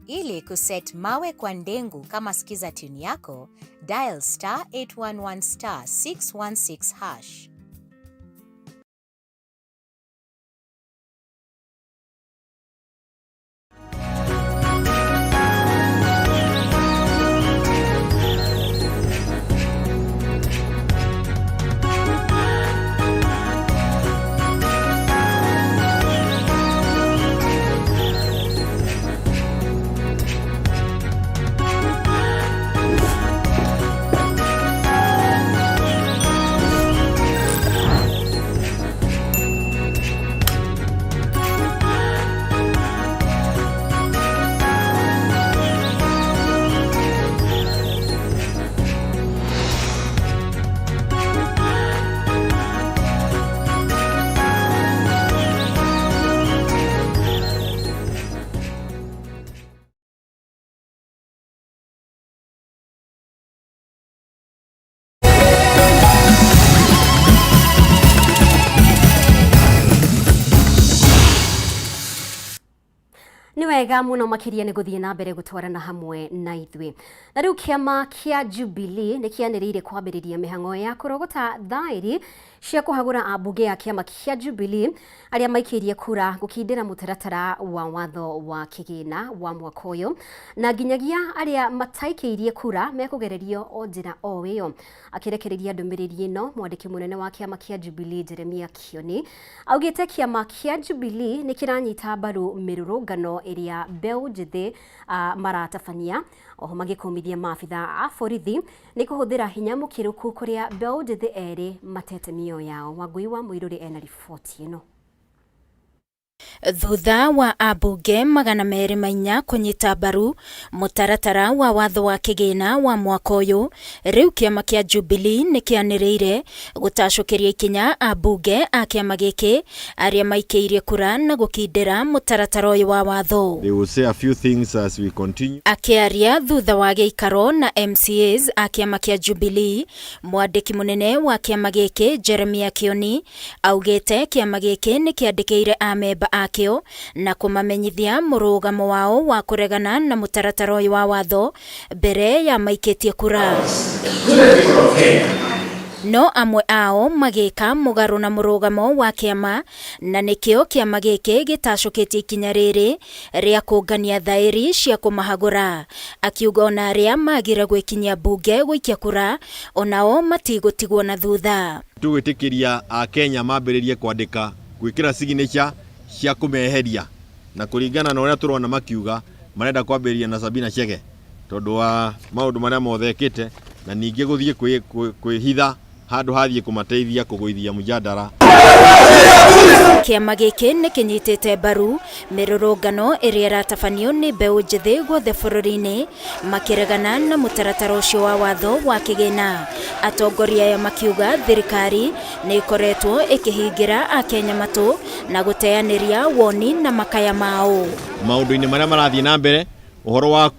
Ili kuset mawe kwa ndengu kama sikiza tune yako, dial *811*616#.
wega muno makiria ni guthie na mbere gutwarana hamwe na ithwi. Na riu kiama kia Jubilee ni kianiriire kwambiriria mihango ya kurogota thairi cia kuhagura ambunge ya kiama kia Jubilee aria maikirie kura gukindira mutaratara wa watho wa kigina wa mwaka uyu na nginyagia aria mataikirie kura mekugererio o njira o iyo. Akirekereria ndumiriri ino mwandiki munene wa kiama kia Jubilee Jeremia Kioni augite kiama kia Jubilee ni kiranyita mbaru mirurungano iria Mbeũ Njĩthĩ maratabania. Oho magikumithia maabitha a borithi ni kuhuthira hinya mukiruku kuria Mbeũ Njĩthĩ eri matete mioyo yao. Wangui wa Muiruri ena riboti ino.
Thutha wa ambunge 204 kunyita mbaru mutaratara wa watho wa kigina wa mwaka uyu, riu kiama kia Jubilee ni kianiriire gutacukiria ikinya ambunge a kiama giki aria maikiirie kura na gukindira mutaratara uyu wa watho.
They will say a few things as we continue.
Akiaria thutha wa giikaro na MCAs a kiama kia Jubilee, mwandiki munene wa kiama giki Jeremia Kioni augite kiama giki ni kiandikiire amemba akio na kumamenyithia murugamo wao wa kuregana na mutaratara uyu wa watho mbere ya maikitie kura. No amwe ao magika mugaru na murugamo wa kiama na nikio kiama giki gitacukitie ikinya riri ria kungania thairi cia kumahagura. Akiuga ona aria magira gwikinyia bunge gwikia kura onao matigutigwo na thutha.
Tugwitikiria a Kenya mambiririe kwandika gwikira signature cia kumeheria na kuringana na uria turona makiuga marenda kwambiriria na Sabina Chege tondu wa maundu maria mothekite na ningi guthie kwihitha handu hathie kumateithia kuguithia mujadara.
Kiama giki ni kinyitite mbaru mirurungano iria ratabanio ni Mbeũ Njĩthĩ guothe bururi-ini makiregana na mutaratara ucio wa watho wa kigina. Atongoria ya makiuga thirikari ni ikoretwo ikihingira Akenya matu na guteaniria woni na makaya mao.
Maundu-ini maria marathie na mbere uhoro wa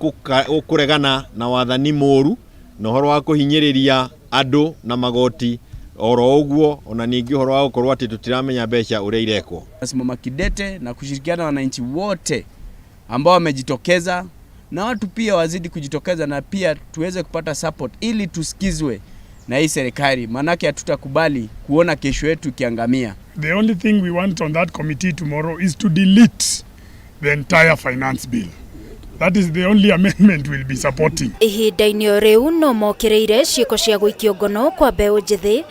kuregana na wathani moru na uhoro wa kuhinyiriria andu na magoti oro uguo ona ningi uhoro wa gukorwo ati tutiramenya mbeca uria irekwo.
Simama kidete na kushirikiana na wananchi wote ambao wamejitokeza na watu pia wazidi kujitokeza na pia tuweze kupata support ili tusikizwe na hii serikali, manake hatutakubali kuona kesho yetu kiangamia.
The only thing we want on that committee tomorrow is to delete the entire finance bill. That is the only amendment we'll be supporting.
Ihinda-inĩ o riu no mokireire ciiko cia guikio ngono kwa Mbeũ Njĩthĩ